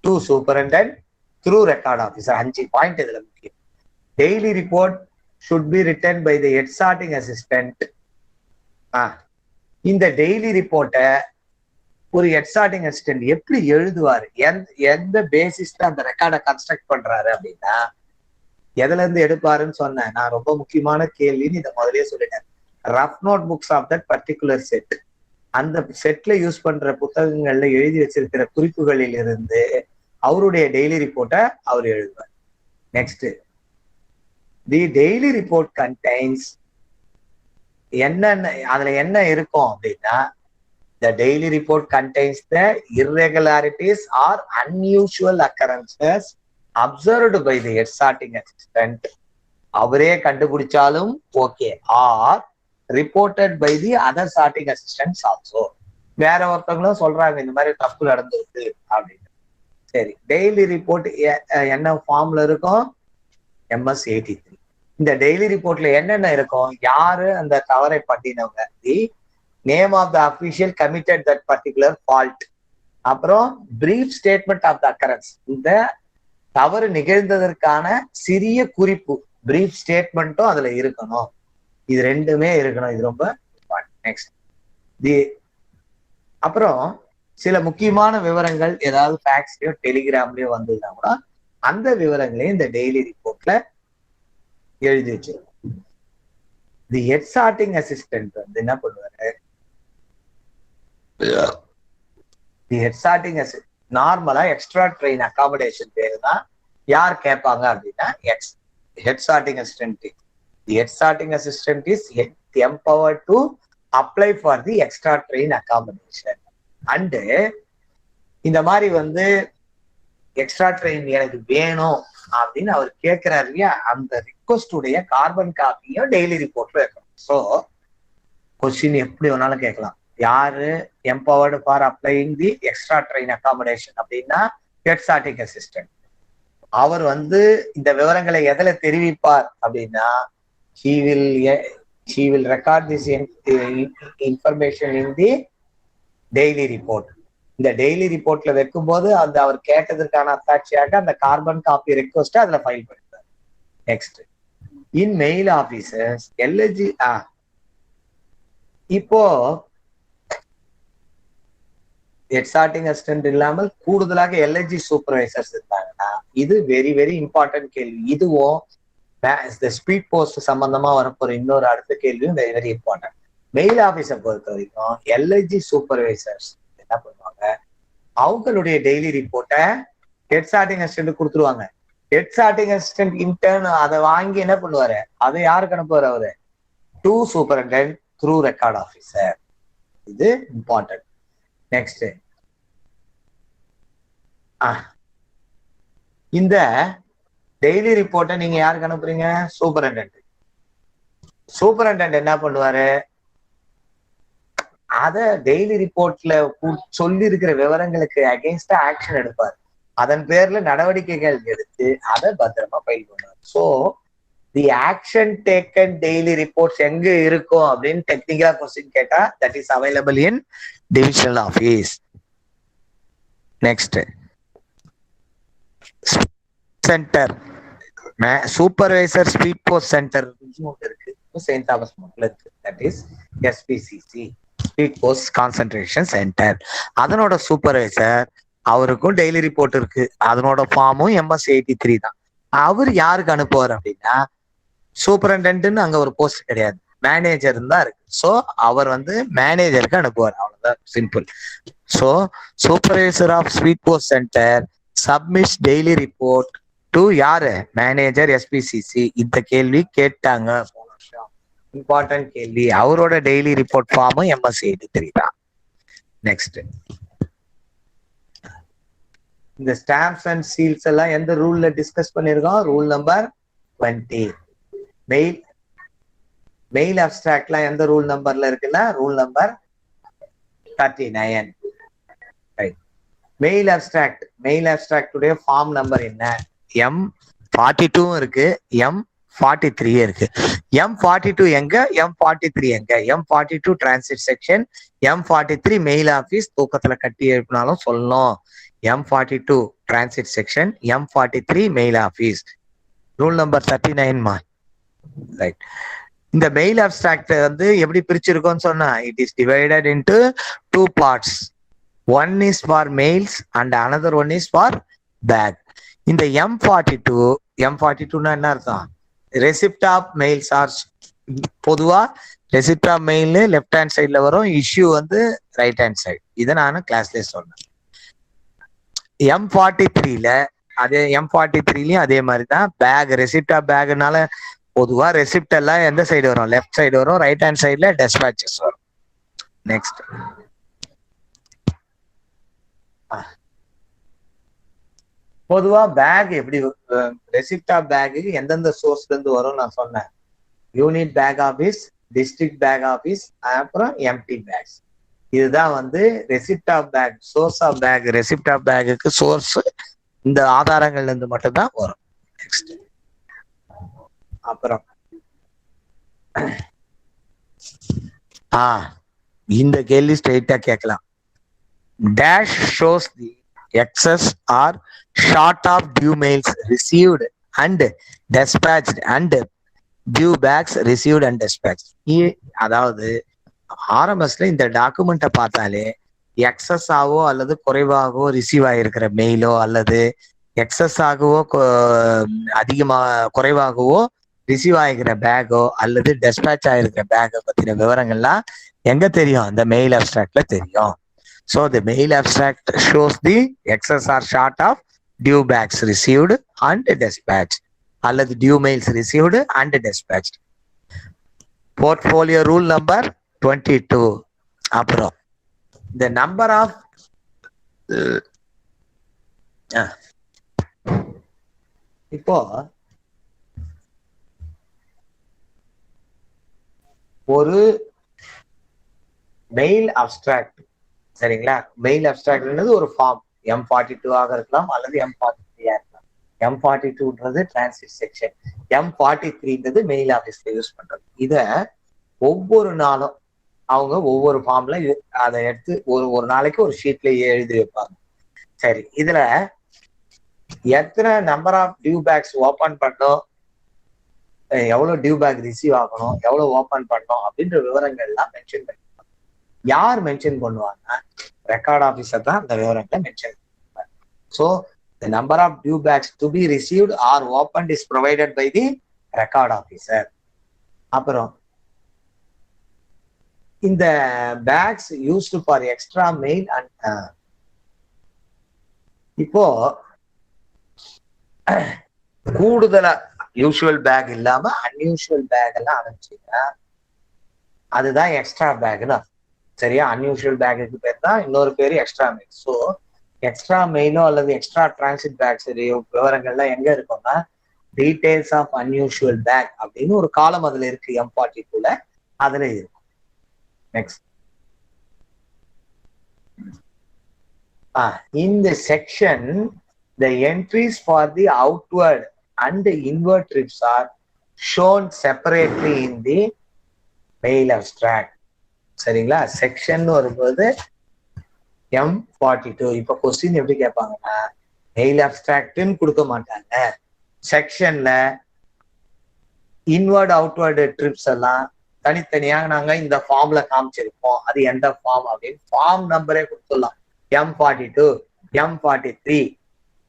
S2: to superintendent through record officer. 5 point இதுல முக்கியம். daily report should be written by the head sorting assistant. இந்த daily ரிப்போர்ட்டை ஒரு head sorting assistant எப்படி எழுதுவாரு? எந்த பேசிஸ்ல அந்த ரெக்கார்டை கன்ஸ்ட்ரக்ட் பண்றாரு அப்படின்னா, எதுல இருந்து எடுப்பாருன்னு சொன்னேன் நான். ரொம்ப முக்கியமான கேள்வின்னு இதை முதலே சொல்லிட்டேன். Rough note books of that particular set. அந்த செட்ல யூஸ் பண்ற புத்தகங்கள்ல எழுதி வச்சிருக்கிற குறிப்புகளில் இருந்து அவருடைய டெய்லி ரிப்போர்ட்டை அவர் எழுதுவார். நெக்ஸ்ட், தி டெய்லி ரிப்போர்ட் கண்டெய்ன்ஸ் என்னென்ன அதுல என்ன இருக்கும் அப்படின்னா, the daily report contains the irregularities or unusual occurrences observed by the head sorting assistant. அவரே கண்டுபிடிச்சாலும் okay, or reported by the other sorting assistants also. வேற ஒருத்தவங்களும் சொல்றாங்க இந்த மாதிரி தப்பு நடந்திருக்கு அப்படின்னு. சரி, டெய்லி ரிப்போர்ட் என்ன ஃபார்ம்ல இருக்கும்? MS-83. இந்த டெய்லி ரிப்போர்ட்ல என்னென்ன இருக்கும்? யாரு அந்த தவறை பண்ணினவங்க, the name of the official committed that particular fault, அப்புறம் brief statement of the occurrence, இந்த தவறு நிகழ்ந்ததற்கான சிறிய குறிப்பு, பிரீஃப் ஸ்டேட்மெண்ட்டும் அதுல இருக்கணும். இது ரெண்டுமே இருக்கணும், இது ரொம்ப நெக்ஸ்ட். அப்புறம் சில முக்கியமான விவரங்கள் ஏதாவது ஃபேக்ஸ்லயோ டெலிகிராம்லயோ வந்ததுன்னா கூட அந்த விவரங்களையும் இந்த டெய்லி ரிப்போர்ட்ல எழுதி வச்சிருக்கோம். தி ஹெட் சார்ட்டிங் அசிஸ்டன்ட் வந்து என்ன பண்ணுவாரு, தி ஹெட் சார்ட்டிங் அசிஸ்டன்ட் நார்மலா எக்ஸ்ட்ரா ட்ரெயின் அகாமடேஷன் பேரு தான் யார் கேட்பாங்க அப்படின்னா head sorting assistant. The head sorting assistant is empowered to apply for the extra train accommodation. And இந்த மாதிரி வந்து எக்ஸ்ட்ரா ட்ரெயின் எனக்கு வேணும் அப்படின்னு அவர் கேட்கிறாரு இல்லையா, அந்த ரிக்வஸ்ட் உடைய கார்பன் காப்பியும் டெய்லி ரிப்போர்ட்ல இருக்கணும். ஸோ கொஸ்டின் எப்படி வேணாலும் கேட்கலாம். யாரு empowered for அப்ளைங் the extra train accommodation அப்படின்னா ஹெட் சார்ட்டிங் அசிஸ்டன்ட். அவர் வந்து இந்த விவரங்களை எதுல தெரிவிப்பார் அப்படின்னா, he will record this information in the daily report. இந்த டெய்லி ரிப்போர்ட்ல வைக்கும் போது அந்த அவர் கேட்டதற்கான அத்தாட்சியாக அந்த கார்பன் காப்பி ரெக்வஸ்ட் அதுல ஃபைல் பண்ணுவார். நெக்ஸ்ட், இன் மெயில் ஆபீசர்ஸ் எல்ஜி. இப்போ ஹெட் சார்ட்டிங் அசிஸ்டன்ட் இல்லாமல் கூடுதலாக எல்ஐஜி சூப்பர்வைசர்ஸ் இருந்தாங்கன்னா இது வெரி வெரி இம்பார்ட்டன்ட் கேள்வி. இதுவும் ஸ்பீட் போஸ்ட் சம்பந்தமா வரப்போற இன்னொரு அடுத்த கேள்வியும் வெரி வெரி இம்பார்ட்டன்ட். மெயில் ஆபீஸை பொறுத்த வரைக்கும் எல்ஐஜி சூப்பர்வைசர்ஸ் என்ன பண்ணுவாங்க, அவங்களுடைய டெய்லி ரிப்போர்ட்டை ஹெட் சார்ட்டிங் அசிஸ்டன்ட் கொடுத்துருவாங்க. ஹெட் சார்ட்டிங் அசிஸ்டன்ட் இன்டர்ன் அதை வாங்கி என்ன பண்ணுவாரு, அதை யாருக்கு அனுப்புவாரு அவரு, to superintendent through record officer. இது இம்பார்ட்டன்ட். நெக்ஸ்ட், இந்த டெய்லி ரிப்போர்ட்டை நீங்க யாருக்கு அனுப்புறீங்க, சூப்பரண்டென்ட். சூப்பரண்டென்ட் என்ன பண்ணுவாரு, அத டெய்லி ரிப்போர்ட்ல சொல்லி இருக்கிற விவரங்களுக்கு அகெயின்ஸ்டா ஆக்ஷன் எடுப்பார். அதன் பேர்ல நடவடிக்கைகள் எடுத்து அதை பத்திரமா ஃபைல் பண்ணுவார். So the action taken daily reports எங்க இருக்கும் அப்படின்னு டெக்னிக்கலா கொஸ்டின் கேட்டா that is available in divisional office. Next, centre supervisor speed post centre இருக்கு, செயின்ட் தாமஸ் மவுண்ட்ல இருக்கு. That is SPCC, speed post concentration centre. அதனோட சூப்பர்வைசர் அவருக்கும் டெய்லி ரிப்போர்ட் இருக்கு, அதனோட ஃபார்மும் MS-83 தான். அவர் யாருக்கு அனுப்புவார் அப்படின்னா, சூப்பரண்டென்ட்னு அங்க ஒரு போஸ்ட் கிடையாது, மேனேஜர் தான் இருக்கு. ஸோ அவர் வந்து மேனேஜருக்கு அனுப்புவார், அவ்வளவுதான், simple. So supervisor of speed post center submits daily report to யாரு, மேனேஜர் SPCC. இந்த கேள்வி கேட்டாங்க, இம்பார்ட்டன்ட் கேள்வி. அவரோட டெய்லி ரிப்போர்ட் ஃபார்மும் MS-83 தான். நெக்ஸ்ட், இந்த ஸ்டாம்ப்ஸ் அண்ட் சீல்ஸ் எல்லாம் எந்த ரூல்ல டிஸ்கஸ் பண்ணிருக்கோம், ரூல் நம்பர் 20. மெயில் அப்ஸ்ட்ராக்ட்லாம் எந்த ரூல் நம்பர்ல இருக்குன்னா ரூல் நம்பர் 39. மெயில் அப்ஸ்ட்ராக்ட் உடைய ஃபார்ம் நம்பர் என்ன, M42 இருக்கு, M43 இருக்கு. M42 எங்க, M43 எங்க, M42 transit section, M43 mail office. தூக்கத்துல கட்டி எழுப்பினாலும் சொல்லணும், M42 transit section, M43 mail office. Rule number 39 right. இந்த மெயில் அப்ஸ்ட்ராக்ட் வந்து எப்படி பிரிச்சிருக்கோம்னு சொன்னா, it is divided into 2 parts. One is for mails and another one is for bag. இந்த M42னா என்ன அர்த்தம், ரெசிப்ட் ஆஃப் மெயில்ஸ் ஆர், பொதுவா receipt of mail left hand சைட்ல வரும், இஷ்யூ வந்து ரைட் ஹேண்ட் சைடு. இதை நான் கிளாஸ்ல சொன்னேன். M43ல அதே M43லயும் அதே மாதிரி தான். பேக், ரெசிப்ட் ஆஃப் பேக்னால பொதுவா ரெசிப்ட் எல்லாம் எந்த சைடு வரும்? லெஃப்ட் சைடு வரும். ரைட் ஹேண்ட் சைடுல டெஸ்பாச்சஸ் வரும். நெக்ஸ்ட் பொதுவா பேக் எப்படி ரெசிப்ட் ஆஃப் பேக் எந்தெந்த சோர்ஸ்ல இருந்து வரும் நான் சொன்னேன். Unit bag office, district bag office, அப்புறம் எம்டி பேக்ஸ். இதுதான் வந்து receipt of bag. Source of bag, receipt of பேக்குக்கு சோர்ஸ் இந்த ஆதாரங்கள்ல இருந்து மட்டும்தான் வரும். நெக்ஸ்ட் அப்புறம் இந்த கேள்வி ஸ்ட்ரெயிட்டா கேட்கலாம். Dash shows the excess or short of due mails received and despatched and due bags received and despatched. அதாவது ஆர்எம்எஸ்ல இந்த டாக்குமெண்ட்டை பார்த்தாலே எக்ஸஸ் ஆகவோ அல்லது குறைவாகவோ ரிசீவ் ஆகிருக்கிற மெயிலோ அல்லது எக்ஸஸ் ஆகவோ குறைவாகவோ ரிசீவ் ஆகிக்கிற பேக்கோ அல்லது டெஸ்பேச் ஆகிருக்கிற பேக்கை பத்தின விவரங்கள்லாம் எங்க தெரியும்? அந்த மெயில் அப்ஸ்ட்ராக்ட்ல தெரியும். So the mail abstract shows the excess or short of due bags received and despatch அல்லது due mails received and despatch. Portfolio rule number 22. அப்புறம் the number of இப்போ ஒரு மெயில் அப்ஸ்ட்ராக்ட், சரிங்களா? மெயில் அப்ஸ்ட்ராக்ட்ன்றது ஒரு ஃபார்ம் M42 ஆக இருக்கலாம் அல்லது M43 இருக்கலாம். M42ன்றது டிரான்சிட் செக்ஷன், M43ன்றது மெயில் ஆபீஸ்ல யூஸ் பண்றது. இத ஒவ்வொரு நாளும் அவங்க ஒவ்வொரு ஃபார்ம்ல அதை எடுத்து ஒரு நாளைக்கு ஒரு ஷீட்ல எழுதி வைப்பாங்க. சரி, இதுல எத்தனை number of due bags open பண்ணோம், எவ்வளவு டியூ பேக் ரிசீவ் ஆகணும், எவ்வளவு ஓபன் பண்ணோம் அப்படின்ற விவரங்கள் எல்லாம் மென்ஷன் பண்ணிருப்பாங்க. யார் மென்ஷன் பண்ணுவாங்கன்னா ரெக்கார்ட் ஆபீசர் தான் அந்த விவரங்களை மென்ஷன் பண்ணுவாங்க. So the number of due bags to be received or opened is provided by the record officer. அப்புறம் இந்த bags used for extra mail and இப்போ கூடுதலா யூஸ்வல் பேக் இல்லாம அன்யூஷுவல் பேக் எல்லாம் அனுப்பிச்சீங்கன்னா அதுதான் எக்ஸ்ட்ரா பேக்னா, சரியா? அன்யூஷுவல் பேக்கு பேர் தான் இன்னொரு பேரு எக்ஸ்ட்ரா மெயில். ஸோ எக்ஸ்ட்ரா மெயிலோ அல்லது எக்ஸ்ட்ரா டிரான்சிட் பேக்ஸ் விவரங்கள்லாம் எங்க இருக்கும்னா டீடைல்ஸ் ஆஃப் அன்யூஷுவல் பேக் அப்படின்னு ஒரு காலம் அதுல இருக்கு M42ல, அதுல இருக்கும். Next in the section the entries for the outward and the inward trips are shown separately in the mail abstract. சரிங்களா? செக்ஷன் வரும்போது M42. இப்ப கொஸ்டின் எப்படி கேட்பாங்கன்னா மெயில் அப்ஸ்ட்ராக்ட்னு கொடுக்க மாட்டாங்க. செக்ஷன்ல இன்வர்ட் அவுட்வர்டு ட்ரிப்ஸ் எல்லாம் தனித்தனியாக நாங்க இந்த ஃபார்ம்ல காமிச்சிருப்போம். அது எந்த ஃபார்ம் அப்படின்னு ஃபார்ம் நம்பரே கொடுத்துடலாம். M42, M43,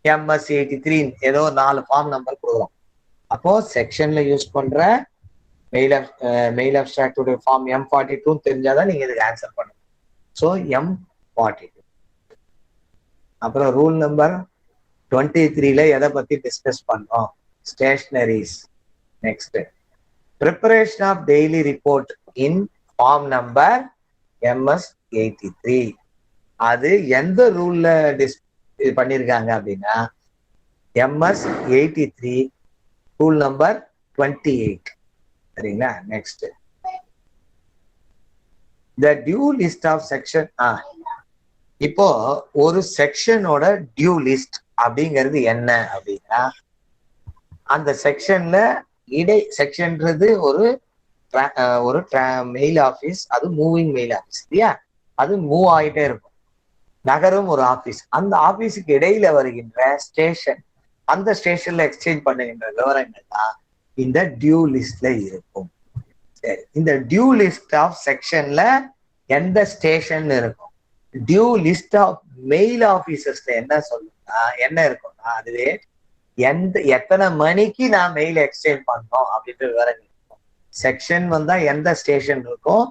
S2: MS83 ஏதோ 4 ஃபார்ம் நம்பர் கொடுக்குறோம். அப்போ செக்ஷன்ல யூஸ் பண்ற மெயில் அப்ஸ்ட்ராக்டோட ஃபார்ம் M42 தெரிஞ்சாதான் நீங்க இதுக்கு ஆன்சர் பண்ணுங்க. So M42. அப்புறம் ரூல் நம்பர் 23ல எதை பத்தி டிஸ்கஸ் பண்றோம்? Stationeries. Next preparation of daily report in form number MS83. அது எந்த ரூல்ல பண்ணிருக்காங்க அப்படின்னா MS83 ரூல் நம்பர் 28. சரிங்களா? Next the due list of section. இப்போ ஒரு செக்ஷனோட டியூ லிஸ்ட் அப்படிங்கிறது என்ன அப்படின்னா அந்த செக்ஷன்ல செக்ஷன்றது ஒரு மெயில் ஆபீஸ், அது மூவிங் மெயில் ஆபீஸ் இல்லையா? அது மூவ் ஆகிட்டே இருக்கும், நகரும் ஒரு ஆபீஸ். அந்த ஆபீஸுக்கு இடையில வருகின்ற ஸ்டேஷன், அந்த ஸ்டேஷன்ல எக்ஸ்சேஞ்ச் பண்ணுகின்ற விவரங்கள் தான் இந்த டியூ லிஸ்ட்ல இருக்கும். சரி, இந்த டியூ லிஸ்ட் ஆஃப் செக்ஷன்ல எந்த ஸ்டேஷன் இருக்கும்? டியூ லிஸ்ட் ஆஃப் மெயில் ஆபீசர்ஸ்ல என்ன இருக்கும்னா அதுவே எத்தனை மணிக்கு நான் மெயில் எக்ஸ்சேஞ்ச் பண்ணோம் அப்படின்ற விவரங்கள் இருக்கும். செக்ஷன் வந்தா எந்த ஸ்டேஷன் இருக்கும்,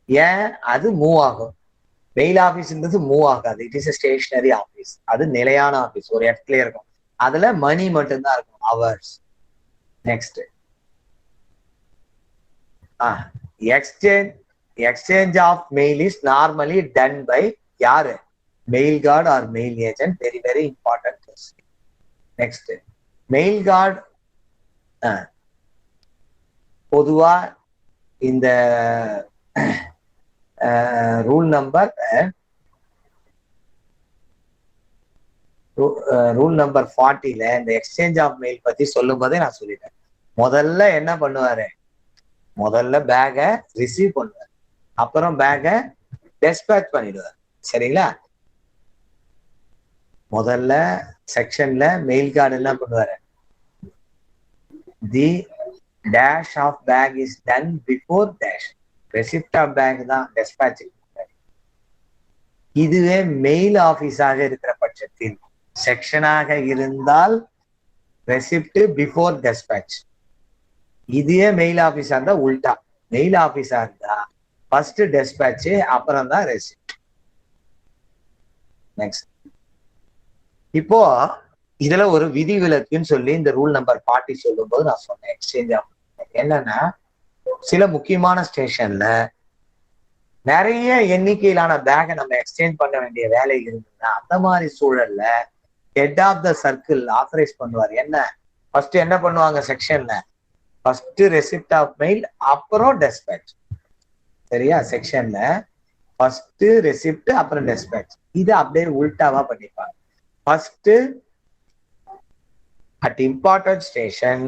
S2: ஏன் அது மூவ் ஆகும். மெயில் ஆபீஸ்ன்றது மூவ் ஆகாது, இட் இஸ் ஸ்டேஷனரி ஆபீஸ், அது நிலையான ஆபீஸ், ஒரு இடத்துல இருக்கும். அதுல மணி மட்டும்தான் இருக்கும், hours. Next exchange of mail is normally done by யாரு? Mail guard or mail agent. Very very important question. Next, mail guard பொதுவா இந்த ரூல் நம்பர் 40ல இந்த எக்ஸ்சேஞ்ச் ஆஃப் மெயில் பத்தி சொல்லும் போதே நான் சொல்லிட்டேன். முதல்ல என்ன பண்ணுவாரு? முதல்ல பேக்கை ரிசீவ் பண்ணுவார், அப்புறம் பேக்கை டெஸ்பேச் பண்ணிடுவார். சரிங்களா? முதல்ல செக்ஷன்ல மெயில் கார்டு என்ன பண்ணுவாரு? The dash of bag is done before dash. Receipt of bag தான் டெஸ்பேச். இதுவே மெயில் ஆபீஸாக இருக்கிற பட்சத்தில், செக்ஷனாக இருந்தால் ரெசிப்ட் பிஃபோர் டெஸ்பேச். இதுவே மெயில் ஆபீஸா இருந்தா உல்டா. மெயில் ஆபீஸா இருந்தா ஃபர்ஸ்ட் டெஸ்பேச், அப்புறம் தான் ரெசிப்ட். நெக்ஸ்ட், இப்போ இதுல ஒரு விதிவிலக்குன்னு சொல்லி இந்த ரூல் நம்பர் 40 சொல்லும் போது நான் சொன்னேன். எக்ஸ்சேஞ்ச் ஆஃப் என்னன்னா, சில முக்கியமான ஸ்டேஷன்ல நிறைய எண்ணிக்கையிலான பேக்கை நம்ம எக்ஸ்சேஞ்ச் பண்ண வேண்டிய வேலை இருந்ததுன்னா, அந்த மாதிரி சூழல்ல head of the circle authorise பண்ணுவார். என்ன ஃபர்ஸ்ட் என்ன பண்ணுவாங்க? செக்ஷன்ல ஃபர்ஸ்ட் ரெசிப்ட் ஆஃப் மெயில், அப்புறம் டெஸ்பேச். சரியா? செக்ஷன்ல ஃபர்ஸ்ட் ரெசிப்ட், அப்புறம் டெஸ்பேச். இது அப்படியே உல்டாவா பண்ணிப்பாங்க. First at important station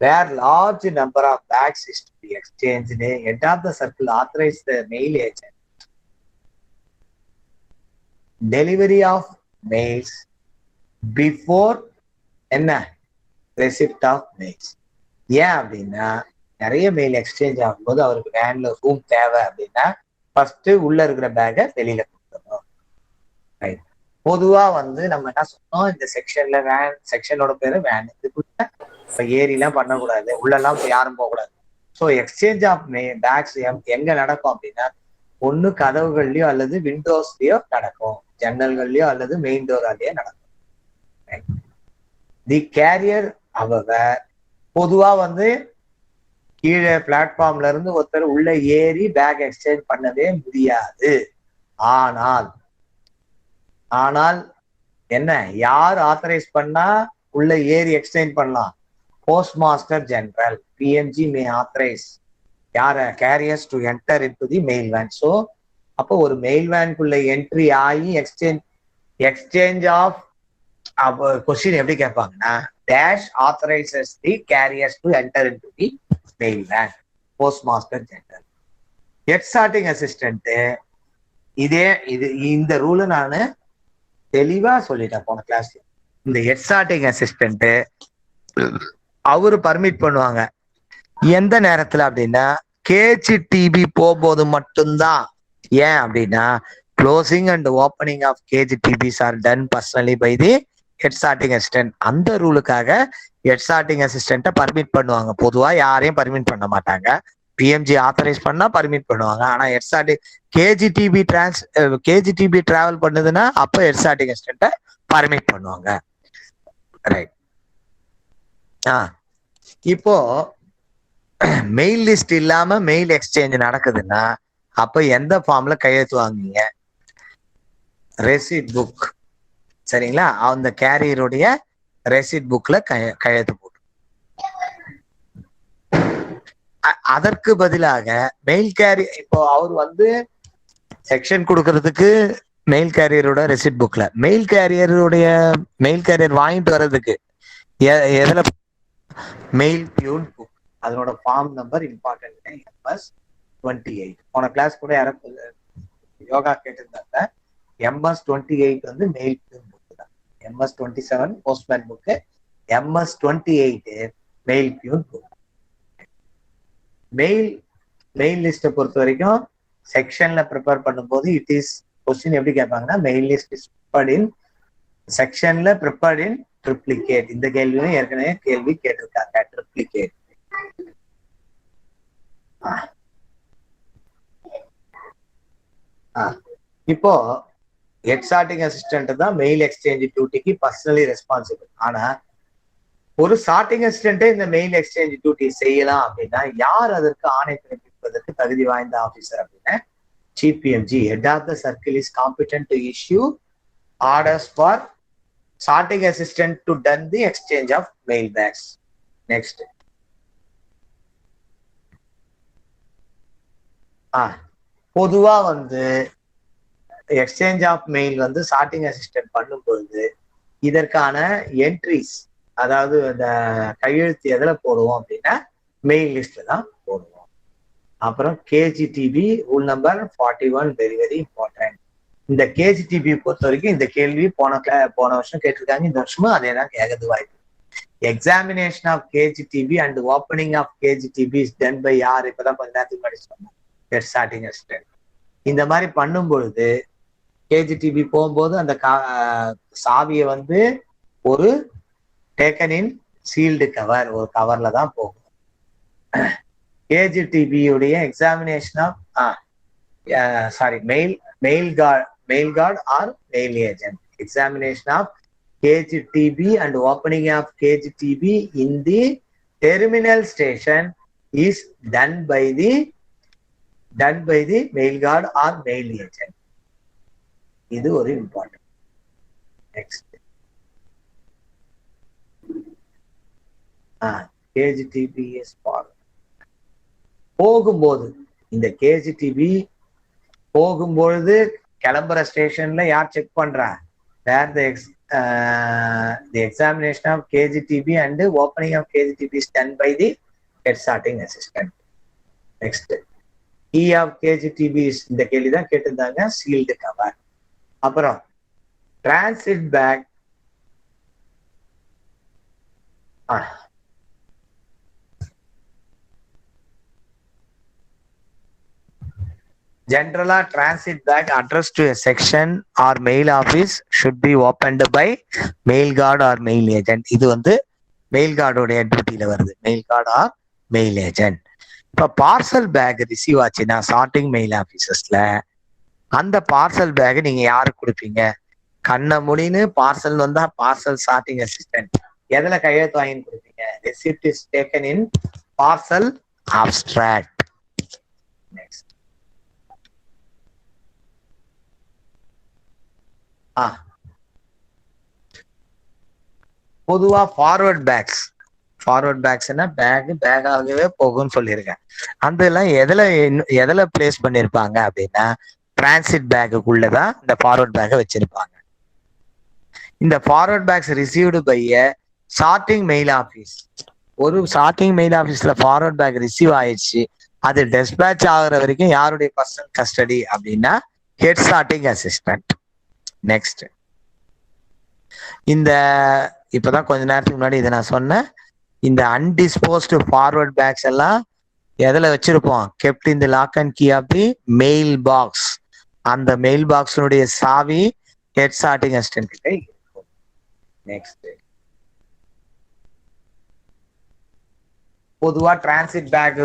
S2: where large number of bags is to be exchanged, head of the circle authorize the mail agent delivery of mails before என்ன receipt of mails. ஏன் அப்படின்னா, நிறைய mail exchange ஆகும்போது அவருக்கு வேன்ல ரூம் தேவை அப்படின்னா first உள்ள இருக்கிற பேக்கை வெளியில கொடுத்துடணும். ரைட். பொதுவா நம்ம என்ன சொன்னோம், இந்த செக்ஷன்ல வேன், செக்ஷனோட பேரு வேன். இதுக்குள்ள இப்ப ஏரிலாம் பண்ணக்கூடாது, உள்ளெல்லாம் யாரும் போகக்கூடாது. ஸோ எக்ஸ்சேஞ்ச் ஆஃப் பேக்ஸ் எங்க நடக்கும் அப்படின்னா, ஒண்ணு கதவுகள்லயோ அல்லது விண்டோஸ்லயோ நடக்கும், ஜன்னல்கள்லயோ அல்லது மெயின் டோராலேயோ நடக்கும். தி கேரியர் அவர் பொதுவா கீழே பிளாட்ஃபார்ம்ல இருந்து ஒருத்தர் உள்ள ஏறி பேக் எக்ஸ்சேஞ்ச் பண்ணவே முடியாது. ஆனால் என்ன, யார் ஆத்தரைஸ் பண்ணா உள்ள ஏறி எக்ஸ்சேஞ்ச் பண்ணலாம்? Post master general, PMG may authorise யார? Carriers to enter into the mail van. So அப்போ ஒரு மெயில் வேனுக்குள்ள என்ட்ரி ஆகி எக்ஸ்சேஞ்ச் ஆஃப் கொஸ்டின் எப்படி கேட்பாங்கன்னா, dash authorises the carriers to enter into the mail van, post master general. Head sorting assistant இந்த ரூலை நான் தெளிவா சொல்லிட்டேன் போன கிளாஸ்ல. இந்த ஹெட் சார்ட்டிங் அசிஸ்டன்ட் அவரு பர்மிட் பண்ணுவாங்க. எந்த நேரத்துல அப்படின்னா, கேஜிடிபி போகும்போது மட்டும்தான். ஏன் அப்படின்னா, closing and opening of KGDPs are done personally by the head sorting assistant. அந்த ரூலுக்காக ஹெட் சார்ட்டிங் அசிஸ்டன்ட்டை பர்மிட் பண்ணுவாங்க. பொதுவா யாரையும் பர்மிட் பண்ண மாட்டாங்க. பிஎம்ஜி ஆத்தரைஸ் பண்ணா பர்மிட் பண்ணுவாங்க. ஆனா ஹெட் சார்ட்டிங் கேஜிடிபி டிராவல் பண்ணுதுன்னா அப்ப ஹெட் சார்ட்டிங் அசிஸ்டன்ட்டை பர்மிட் பண்ணுவாங்க. ரைட். இப்போ மெயில் லிஸ்ட் இல்லாம மெயில் எக்ஸ்சேஞ்ச் நடக்குதுன்னா அப்ப எந்த ஃபார்ம்ல கையெழுத்து வாங்குவீங்க? ரெசிட் புக். சரிங்களா? அந்த கேரியருடைய ரெசிட் புக்ல கையெழுத்து போட்டு, அதற்கு பதிலாக மெயில் கேரியர், இப்போ அவர் செக்ஷன் கொடுக்கறதுக்கு மெயில் கேரியரோட ரெசிட் புக்ல, மெயில் கேரியர் வாங்கிட்டு வர்றதுக்கு எதுல? Mail peon book. அதனோட ஃபார்ம் நம்பர் இம்பார்ட்டன்ட், MS-28. போன கிளாஸ் கூட யாரும் யோகா கேட்டிருந்தாங்க. MS-28 மெயில் பியூன் புக் தான். MS-27 postman book, MS-28 mail peon book. Mail லிஸ்ட்டை பொறுத்த வரைக்கும் செக்ஷன்ல ப்ரிப்பேர் பண்ணும்போது இட் இஸ் கொஸ்டின் எப்படி கேட்பாங்கன்னா, mail list is prepared in செக்ஷன்ல ப்ரிப்பேர்ட் இன் ட்ரிப்ளிகேட். இந்த கேள்வியும் ஏற்கனவே கேள்வி கேட்டிருக்காங்க. ட்ரிப்ளிகேட். இப்போ ஹெட் சார்ட்டிங் அசிஸ்டன்ட் தான் மெயில் எக்ஸ்சேஞ்ச் டியூட்டிக்கு பர்சனலி ரெஸ்பான்சிபிள். ஆனா ஒரு சார்ட்டிங் அசிஸ்டன்ட்டே இந்த மெயில் எக்ஸ்சேஞ்ச் டியூட்டி செய்யலாம் அப்படின்னா யார் அதற்கு ஆணை பிறப்பிப்பதற்கு தகுதி வாய்ந்த ஆபீசர் அப்படின்னா chief PMG, head of the circle is competent to issue orders for sorting assistant to done the exchange of mail bags. Next, பொதுவா exchange of mail sorting assistant பண்ணும்பொழுது இதற்கான என்ட்ரிஸ், அதாவது இந்த கையெழுத்து எதுல போடுவோம் அப்படின்னா மெயில் லிஸ்ட்ல தான் போடுவோம். அப்புறம் KGDP rule number 41 very very important. இந்த கேஜிடிபி பொறுத்த வரைக்கும் இந்த கேள்வி போன வருஷம் கேட்டிருக்காங்க, இந்த வருஷமும் அதே தான் கேட்கறது வாய்ப்பு. Examination of KGDP and opening of KGDP is done by யார்? இப்பதான் கொஞ்ச நேரத்துக்கு முன்னாடி சொன்னோம், சார்ட்டிங் அசிஸ்டன்ட். இந்த மாதிரி பண்ணும் பொழுது கேஜிடிபி போகும்போது அந்த சாவியை ஒரு டேக்கன் இன் சீல்டு கவர், ஒரு கவர்ல தான் போகும். கேஜிடிபி உடைய examination of mail guard or mail agent, examination of KGDP and opening of KGDP in the terminal station is done by the mail guard or mail agent. இது ஒரு important. Next, கேஜிடிபி போகும்போது இந்த கேஜிடிபி போகும்பொழுது கிளம்புற ஸ்டேஷன்ல யார் செக் பண்றா? Where the examination of KGDP and opening of KGDP is done by the head sorting assistant. Next, key of KGDP இந்த கேள்வி தான் கேட்டிருந்தாங்க, சீல்டு கவர். அப்புறம் transit bag, generally transit bag addressed to a section or mail office should be opened by mail guard or mail agent. இது mail guard உடைய டியூட்டில வருது, mail guard or mail agent. இப்ப parcel back receive ஆச்சுன்னா sorting mail ஆபீசஸ்ல அந்த parcel back நீங்க யாருக்கு கொடுப்பீங்க? கண்ண முடின்னு பார்சல் வந்தா பார்சல் சார்ட்டிங் அசிஸ்டன்ட் எதுல கையெழுத்து வாங்கி கொடுப்பீங்க? Receipt is taken in parcel abstract. Next, பொதுவா ஃபார்வர்ட் பேக்ஸ்னா பேக்காகவே போகும்னு சொல்லியிருக்கேன். அந்த எல்லாம் எதுல பிளேஸ் பண்ணிருப்பாங்க அப்படின்னா டிரான்சிட் பேக்குள்ளதான் இந்த ஃபார்வர்ட் பேக்கை வச்சிருப்பாங்க. இந்த forward bags received by sorting mail office. ஒரு சார்ட்டிங் மெயில் ஆஃபீஸ்ல ஃபார்வர்ட் பேக் ரிசீவ் ஆயிடுச்சு, அது டெஸ்பேட்ச் ஆகுற வரைக்கும் யாருடைய பர்சனல் கஸ்டடி அப்படின்னா ஹெட் சார்ட்டிங் அசிஸ்டன்ட். நெக்ஸ்ட், இந்த இப்பதான் கொஞ்ச நேரத்துக்கு முன்னாடி இதை நான் சொன்னேன், இந்த அன்டிஸ்போஸ்டு ஃபார்வர்ட் பேக்ஸ் எல்லாம் எதுல வச்சிருப்போம்? Kept in the lock and key of the mail box. அந்த மெயில் பாக்ஸினுடைய சாவி ஹெட் சார்ட்டிங் அசிஸ்டன்ட் கிட்ட இருக்கும். நெக்ஸ்ட், பொதுவா டிரான்சிட் பேக்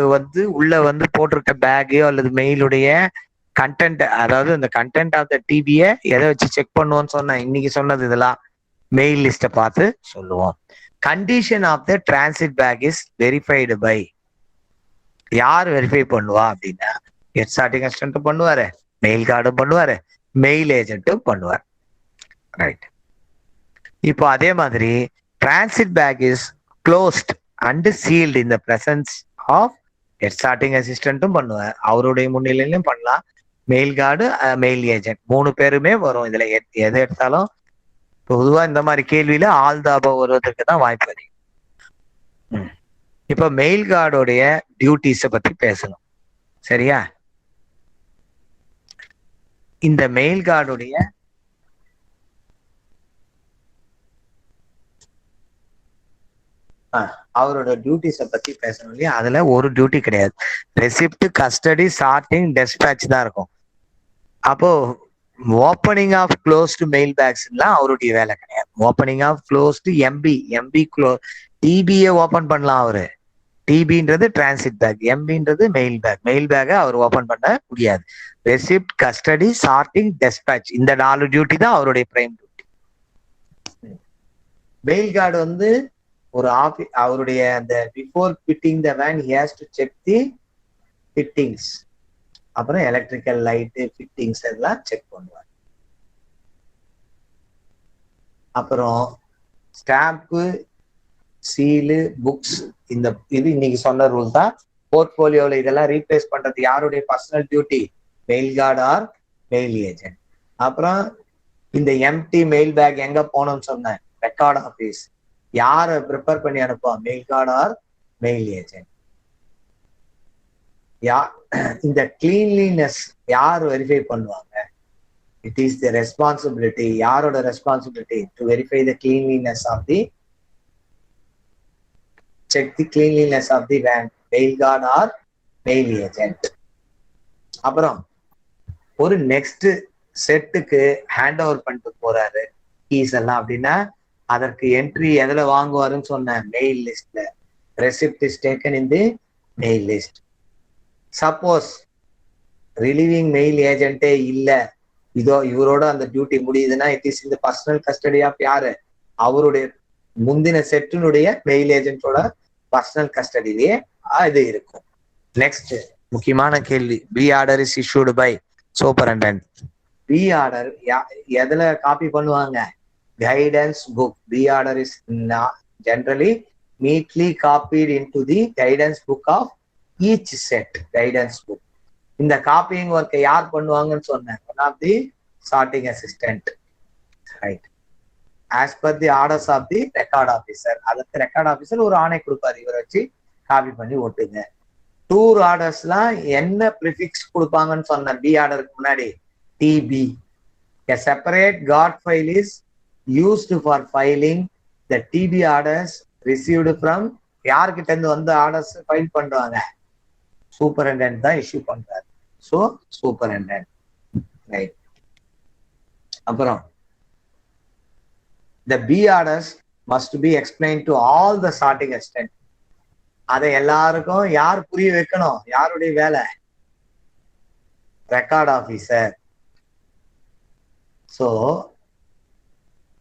S2: உள்ள போட்டிருக்க பேக்கையோ அல்லது மெயிலுடைய கண்டென்ட், அதாவது இந்த கண்டென்ட் ஆஃப் த டிபியை எதை வச்சு செக் பண்ணுவோம்னு சொன்னேன். இன்னைக்கு சொன்னது இதெல்லாம் மெயில் லிஸ்ட்டை பார்த்து சொல்லுவோம். Condition of the transit bag is verified by, யார் வெரிஃபை பண்ணுவா அப்படின்னா ஹெட் சார்ட்டிங் அசிஸ்டன்ட்டும் பண்ணுவாரு, மெயில் கார்டும் பண்ணுவாரு, மெயில் ஏஜென்ட்டும் பண்ணுவார். ரைட். இப்போ அதே மாதிரி transit bag is closed and sealed in the presence of head sorting அசிஸ்டன்ட்டும் பண்ணுவார், அவருடைய முன்னிலையிலும் பண்ணலாம், மெயில் கார்டு மெயில் ஏஜென்ட் 3 பேருமே வரும். இதுல எது எடுத்தாலும் பொதுவா இந்த மாதிரி கேள்வியில ஆல்தாபம் வருவதற்கு தான் வாய்ப்பு அதிகம். இப்ப மெயில் கார்டுடைய டியூட்டிஸை பத்தி பேசணும், சரியா? இந்த மெயில் கார்டுடைய அவரோட டியூட்டிஸை பத்தி பேசணும் இல்லையா? அதுல ஒரு டியூட்டி கிடையாது, ரெசிப்ட், கஸ்டடி, சார்ட்டிங், டெஸ்பேட்ச் தான் இருக்கும். அப்போ opening of closed mail bags எல்லாம் அவருடைய வேலை கிடையாது. ஓப்பனிங் ஆஃப் க்ளோஸ்டு எம்பி டிபியை ஓபன் பண்ணலாம் அவரு. டிபின்றது டிரான்சிட் பேக், எம்பின்றது மெயில் பேக்கை அவர் ஓபன் பண்ண முடியாது. ரெசிப்ட், கஸ்டடி, சார்ட்டிங், டெஸ்பேட்ச் இந்த 4 டியூட்டி தான் அவருடைய பிரைம் டியூட்டி. மெயில் கார்டு ஒரு அவருடைய அந்த before fitting the van he has to check the fittings, அப்புறம் எலக்ட்ரிக்கல் லைட்டு ஃபிட்டிங்ஸ் எல்லாம் செக் பண்ணுவார். அப்புறம் ஸ்டாம்ப்பு, சீலு, புக்ஸ், இந்த இது இன்னைக்கு சொன்ன ரூல் தான். போர்ட்போலியோல இதெல்லாம் ரீப்ளேஸ் பண்றது யாருடைய personal duty? Mail guard or mail agent. அப்புறம் இந்த எம்டி மெயில் பேக் எங்க போகணும்னு சொன்னேன்? Record office. யாரை ப்ரிப்பேர் பண்ணி அனுப்புவா? Mail guard or mail agent. இந்த கிளீன்லினஸ் யார் வெரிஃபை பண்ணுவாங்க? It is the responsibility. யாரோட responsibility? To verify the cleanliness of the, check the cleanliness of the van, mail guard or mail agent. அப்புறம் ஒரு next செட்டுக்கு hand over பண்ணிட்டு போறாரு keys எல்லாம் அப்படின்னா அதற்கு என்ட்ரி எதுல வாங்குவாருன்னு சொன்னேன்? மெயில் லிஸ்ட்ல. Receipt is taken in the mail list. Suppose relieving mail ஏஜென்ட்டே இல்ல, இதோ இவரோட அந்த டியூட்டி முடியுதுன்னா இட் இஸ் இந்த பர்சனல் கஸ்டடி ஆஃப் யாரு? அவருடைய முந்தின செட்டினுடைய மெயில் ஏஜென்ட்டோட பர்சனல் கஸ்டடியிலேயே இது இருக்கும். நெக்ஸ்ட் முக்கியமான கேள்வி, B order is issued by superintendent. B order எதுல காப்பி பண்ணுவாங்க? Guidance book. B order is generally neatly copied into the guidance book of each set. Guidance book. இந்த காப்பிங் ஒர்க்கை யார் பண்ணுவாங்கன்னு சொன்னேன்? One of the sorting assistant. Right. As per the orders of the record officer. அதற்கு record officer ஒரு ஆணை கொடுப்பாரு, இவரை வச்சு காப்பி பண்ணி ஓட்டுங்க. டூர் ஆர்டர்ஸ்லாம் என்ன ப்ரிஃபிக்ஸ் கொடுப்பாங்கன்னு சொன்னேன்? பி ஆர்டருக்கு முன்னாடி DP. A separate GOT file is used for filing the TB orders received from யார்கிட்ட இருந்து வந்து ஆர்டர்ஸ் ஃபைல் பண்றாங்க? சூப்பரண்டன்ட் தான் இஷ்யூ பண்றாரு. So superintendent. ரைட். அப்புறம் the B orders must be explained to all the sorting assistant. அதை எல்லாருக்கும் யார் புரிய வைக்கணும்? யாருடைய வேலை? Record officer. ஸோ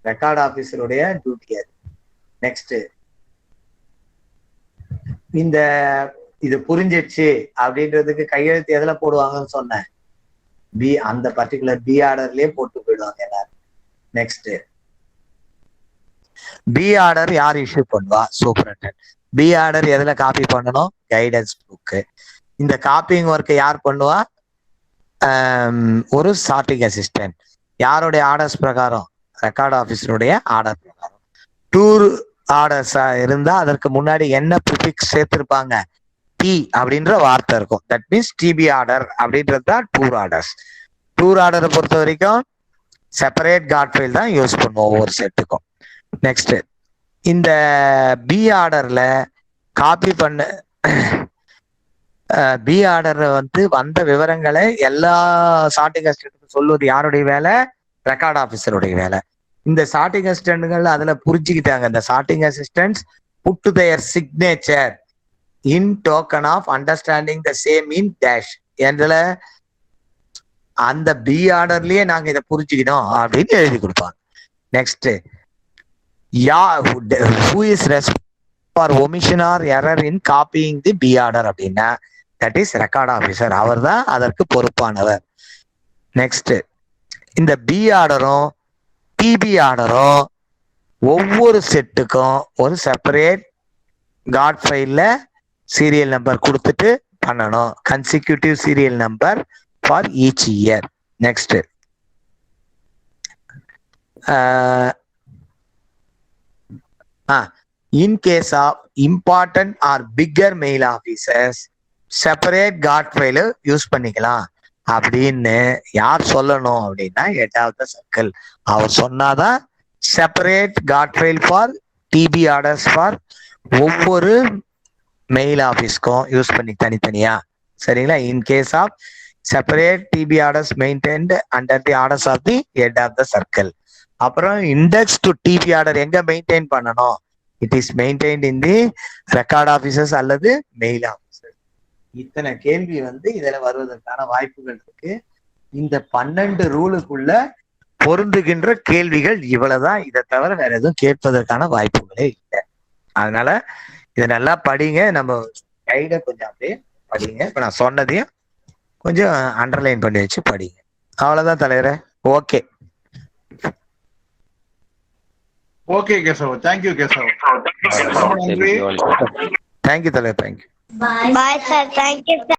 S2: ரெக்கார்ட் ஆபீசருடைய டியூட்டி அது. நெக்ஸ்ட், இந்த இது புரிஞ்சிடுச்சு அப்படின்றதுக்கு கையெழுத்து எதுல போடுவாங்கன்னு சொன்னேன்? பி, அந்த பர்டிகுலர் பி ஆர்டர்லயே போட்டு போயிடுவாங்க எல்லாரும். நெக்ஸ்ட், பி ஆர்டர் யார் இஷ்யூ பண்ணுவா? சூப்பரண்டன்ட். பி ஆர்டர் எதுல காப்பி பண்ணணும்? Guidance book. இந்த காப்பிங் ஒர்க்கை யார் பண்ணுவா? ஒரு சார்ட்டிங் அசிஸ்டன்ட். யாருடைய ஆர்டர்ஸ் பிரகாரம்? ரெக்கார்ட் ஆபீசருடைய ஆர்டர் பிரகாரம். டூர் ஆர்டர்ஸா இருந்தா அதற்கு முன்னாடி என்ன ப்ரிஃபிக்ஸ் சேர்த்திருப்பாங்க? டி அப்படின்ற வார்த்தை இருக்கும். தட் மீன்ஸ் டிபி ஆர்டர் அப்படின்றது தான் டூர் ஆர்டர்ஸ். டூர் ஆர்டரை பொறுத்த வரைக்கும் செப்பரேட் காட் ஃபைல் தான் யூஸ் பண்ணுவோம் ஒவ்வொரு செட்டுக்கும். நெக்ஸ்ட், இந்த பி ஆர்டர்ல காப்பி பண்ண பி ஆர்டர் வந்து வந்த விவரங்களை எல்லா சார்ட்டிங் அசிஸ்டன்ட்டுக்கும் சொல்வது யாருடைய வேலை? ரெக்கார்ட் ஆபீசருடைய வேலை. இந்த சார்ட்டிங் அசிஸ்டன்ட்கள் அதுல புரிஞ்சுக்கிட்டாங்க. இந்த sorting assistants put their signature in token of understanding the same in dash. எதுல? அந்த பி ஆர்டர்லயே நாங்க இதை புரிஞ்சுக்கணும் அப்படின்னு எழுதி கொடுப்பாங்க. Next, who is responsible for omission or error in copying the B order அப்படின்னா that is ரெக்கார்ட் ஆபீசர். அவர் தான் அதற்கு பொறுப்பானவர். நெக்ஸ்ட், இந்த பி ஆர்டரும் டிபி ஆர்டரும் ஒவ்வொரு செட்டுக்கும் ஒரு செப்பரேட் காட் ஃபைல்ல சீரியல் நம்பர் கொடுத்துட்டு பண்ணணும். Consecutive serial number for each year. Next, in case of important or bigger mail officers separate guard file use பண்ணிக்கலாம் அப்படின்னு யார் சொல்லணும் அப்படின்னா ஹெட் ஆஃப் த சர்க்கிள். அவர் சொன்னாதான் separate guard file for DB orders for ஒவ்வொரு மெயில் ஆஃபீஸ்க்கும் use பண்ணி தனித்தனியா. சரிங்களா? இன் case of separate DB orders maintained under the orders of the head of the circle. அப்புறம் இண்டெக்ஸ் டு டிபி ஆர்டர் எங்க maintain பண்ணணும்? It is maintained in the record officers அல்லது mail officer. இத்தனை கேள்வி வந்து இதுல வருவதற்கான வாய்ப்புகள் இருக்கு. இந்த 12 ரூலுக்குள்ள பொருந்துகின்ற கேள்விகள் இவ்வளவுதான். இதை தவிர வேற எதுவும் கேட்பதற்கான வாய்ப்புகளே இல்லை. அதனால இதை நல்லா படிங்க. நம்ம கைட கொஞ்சம் அப்படியே படிங்க. இப்ப நான் சொன்னதையும் கொஞ்சம் அண்டர்லைன் பண்ணி வச்சு படிங்க. அவ்வளவுதான் தலைவரே. Okay
S1: okay Keshav, thank you Keshav. ரொம்ப நன்றி.
S2: தேங்க்யூ தலைவர், thank you.
S3: Bye sir, thank you sir.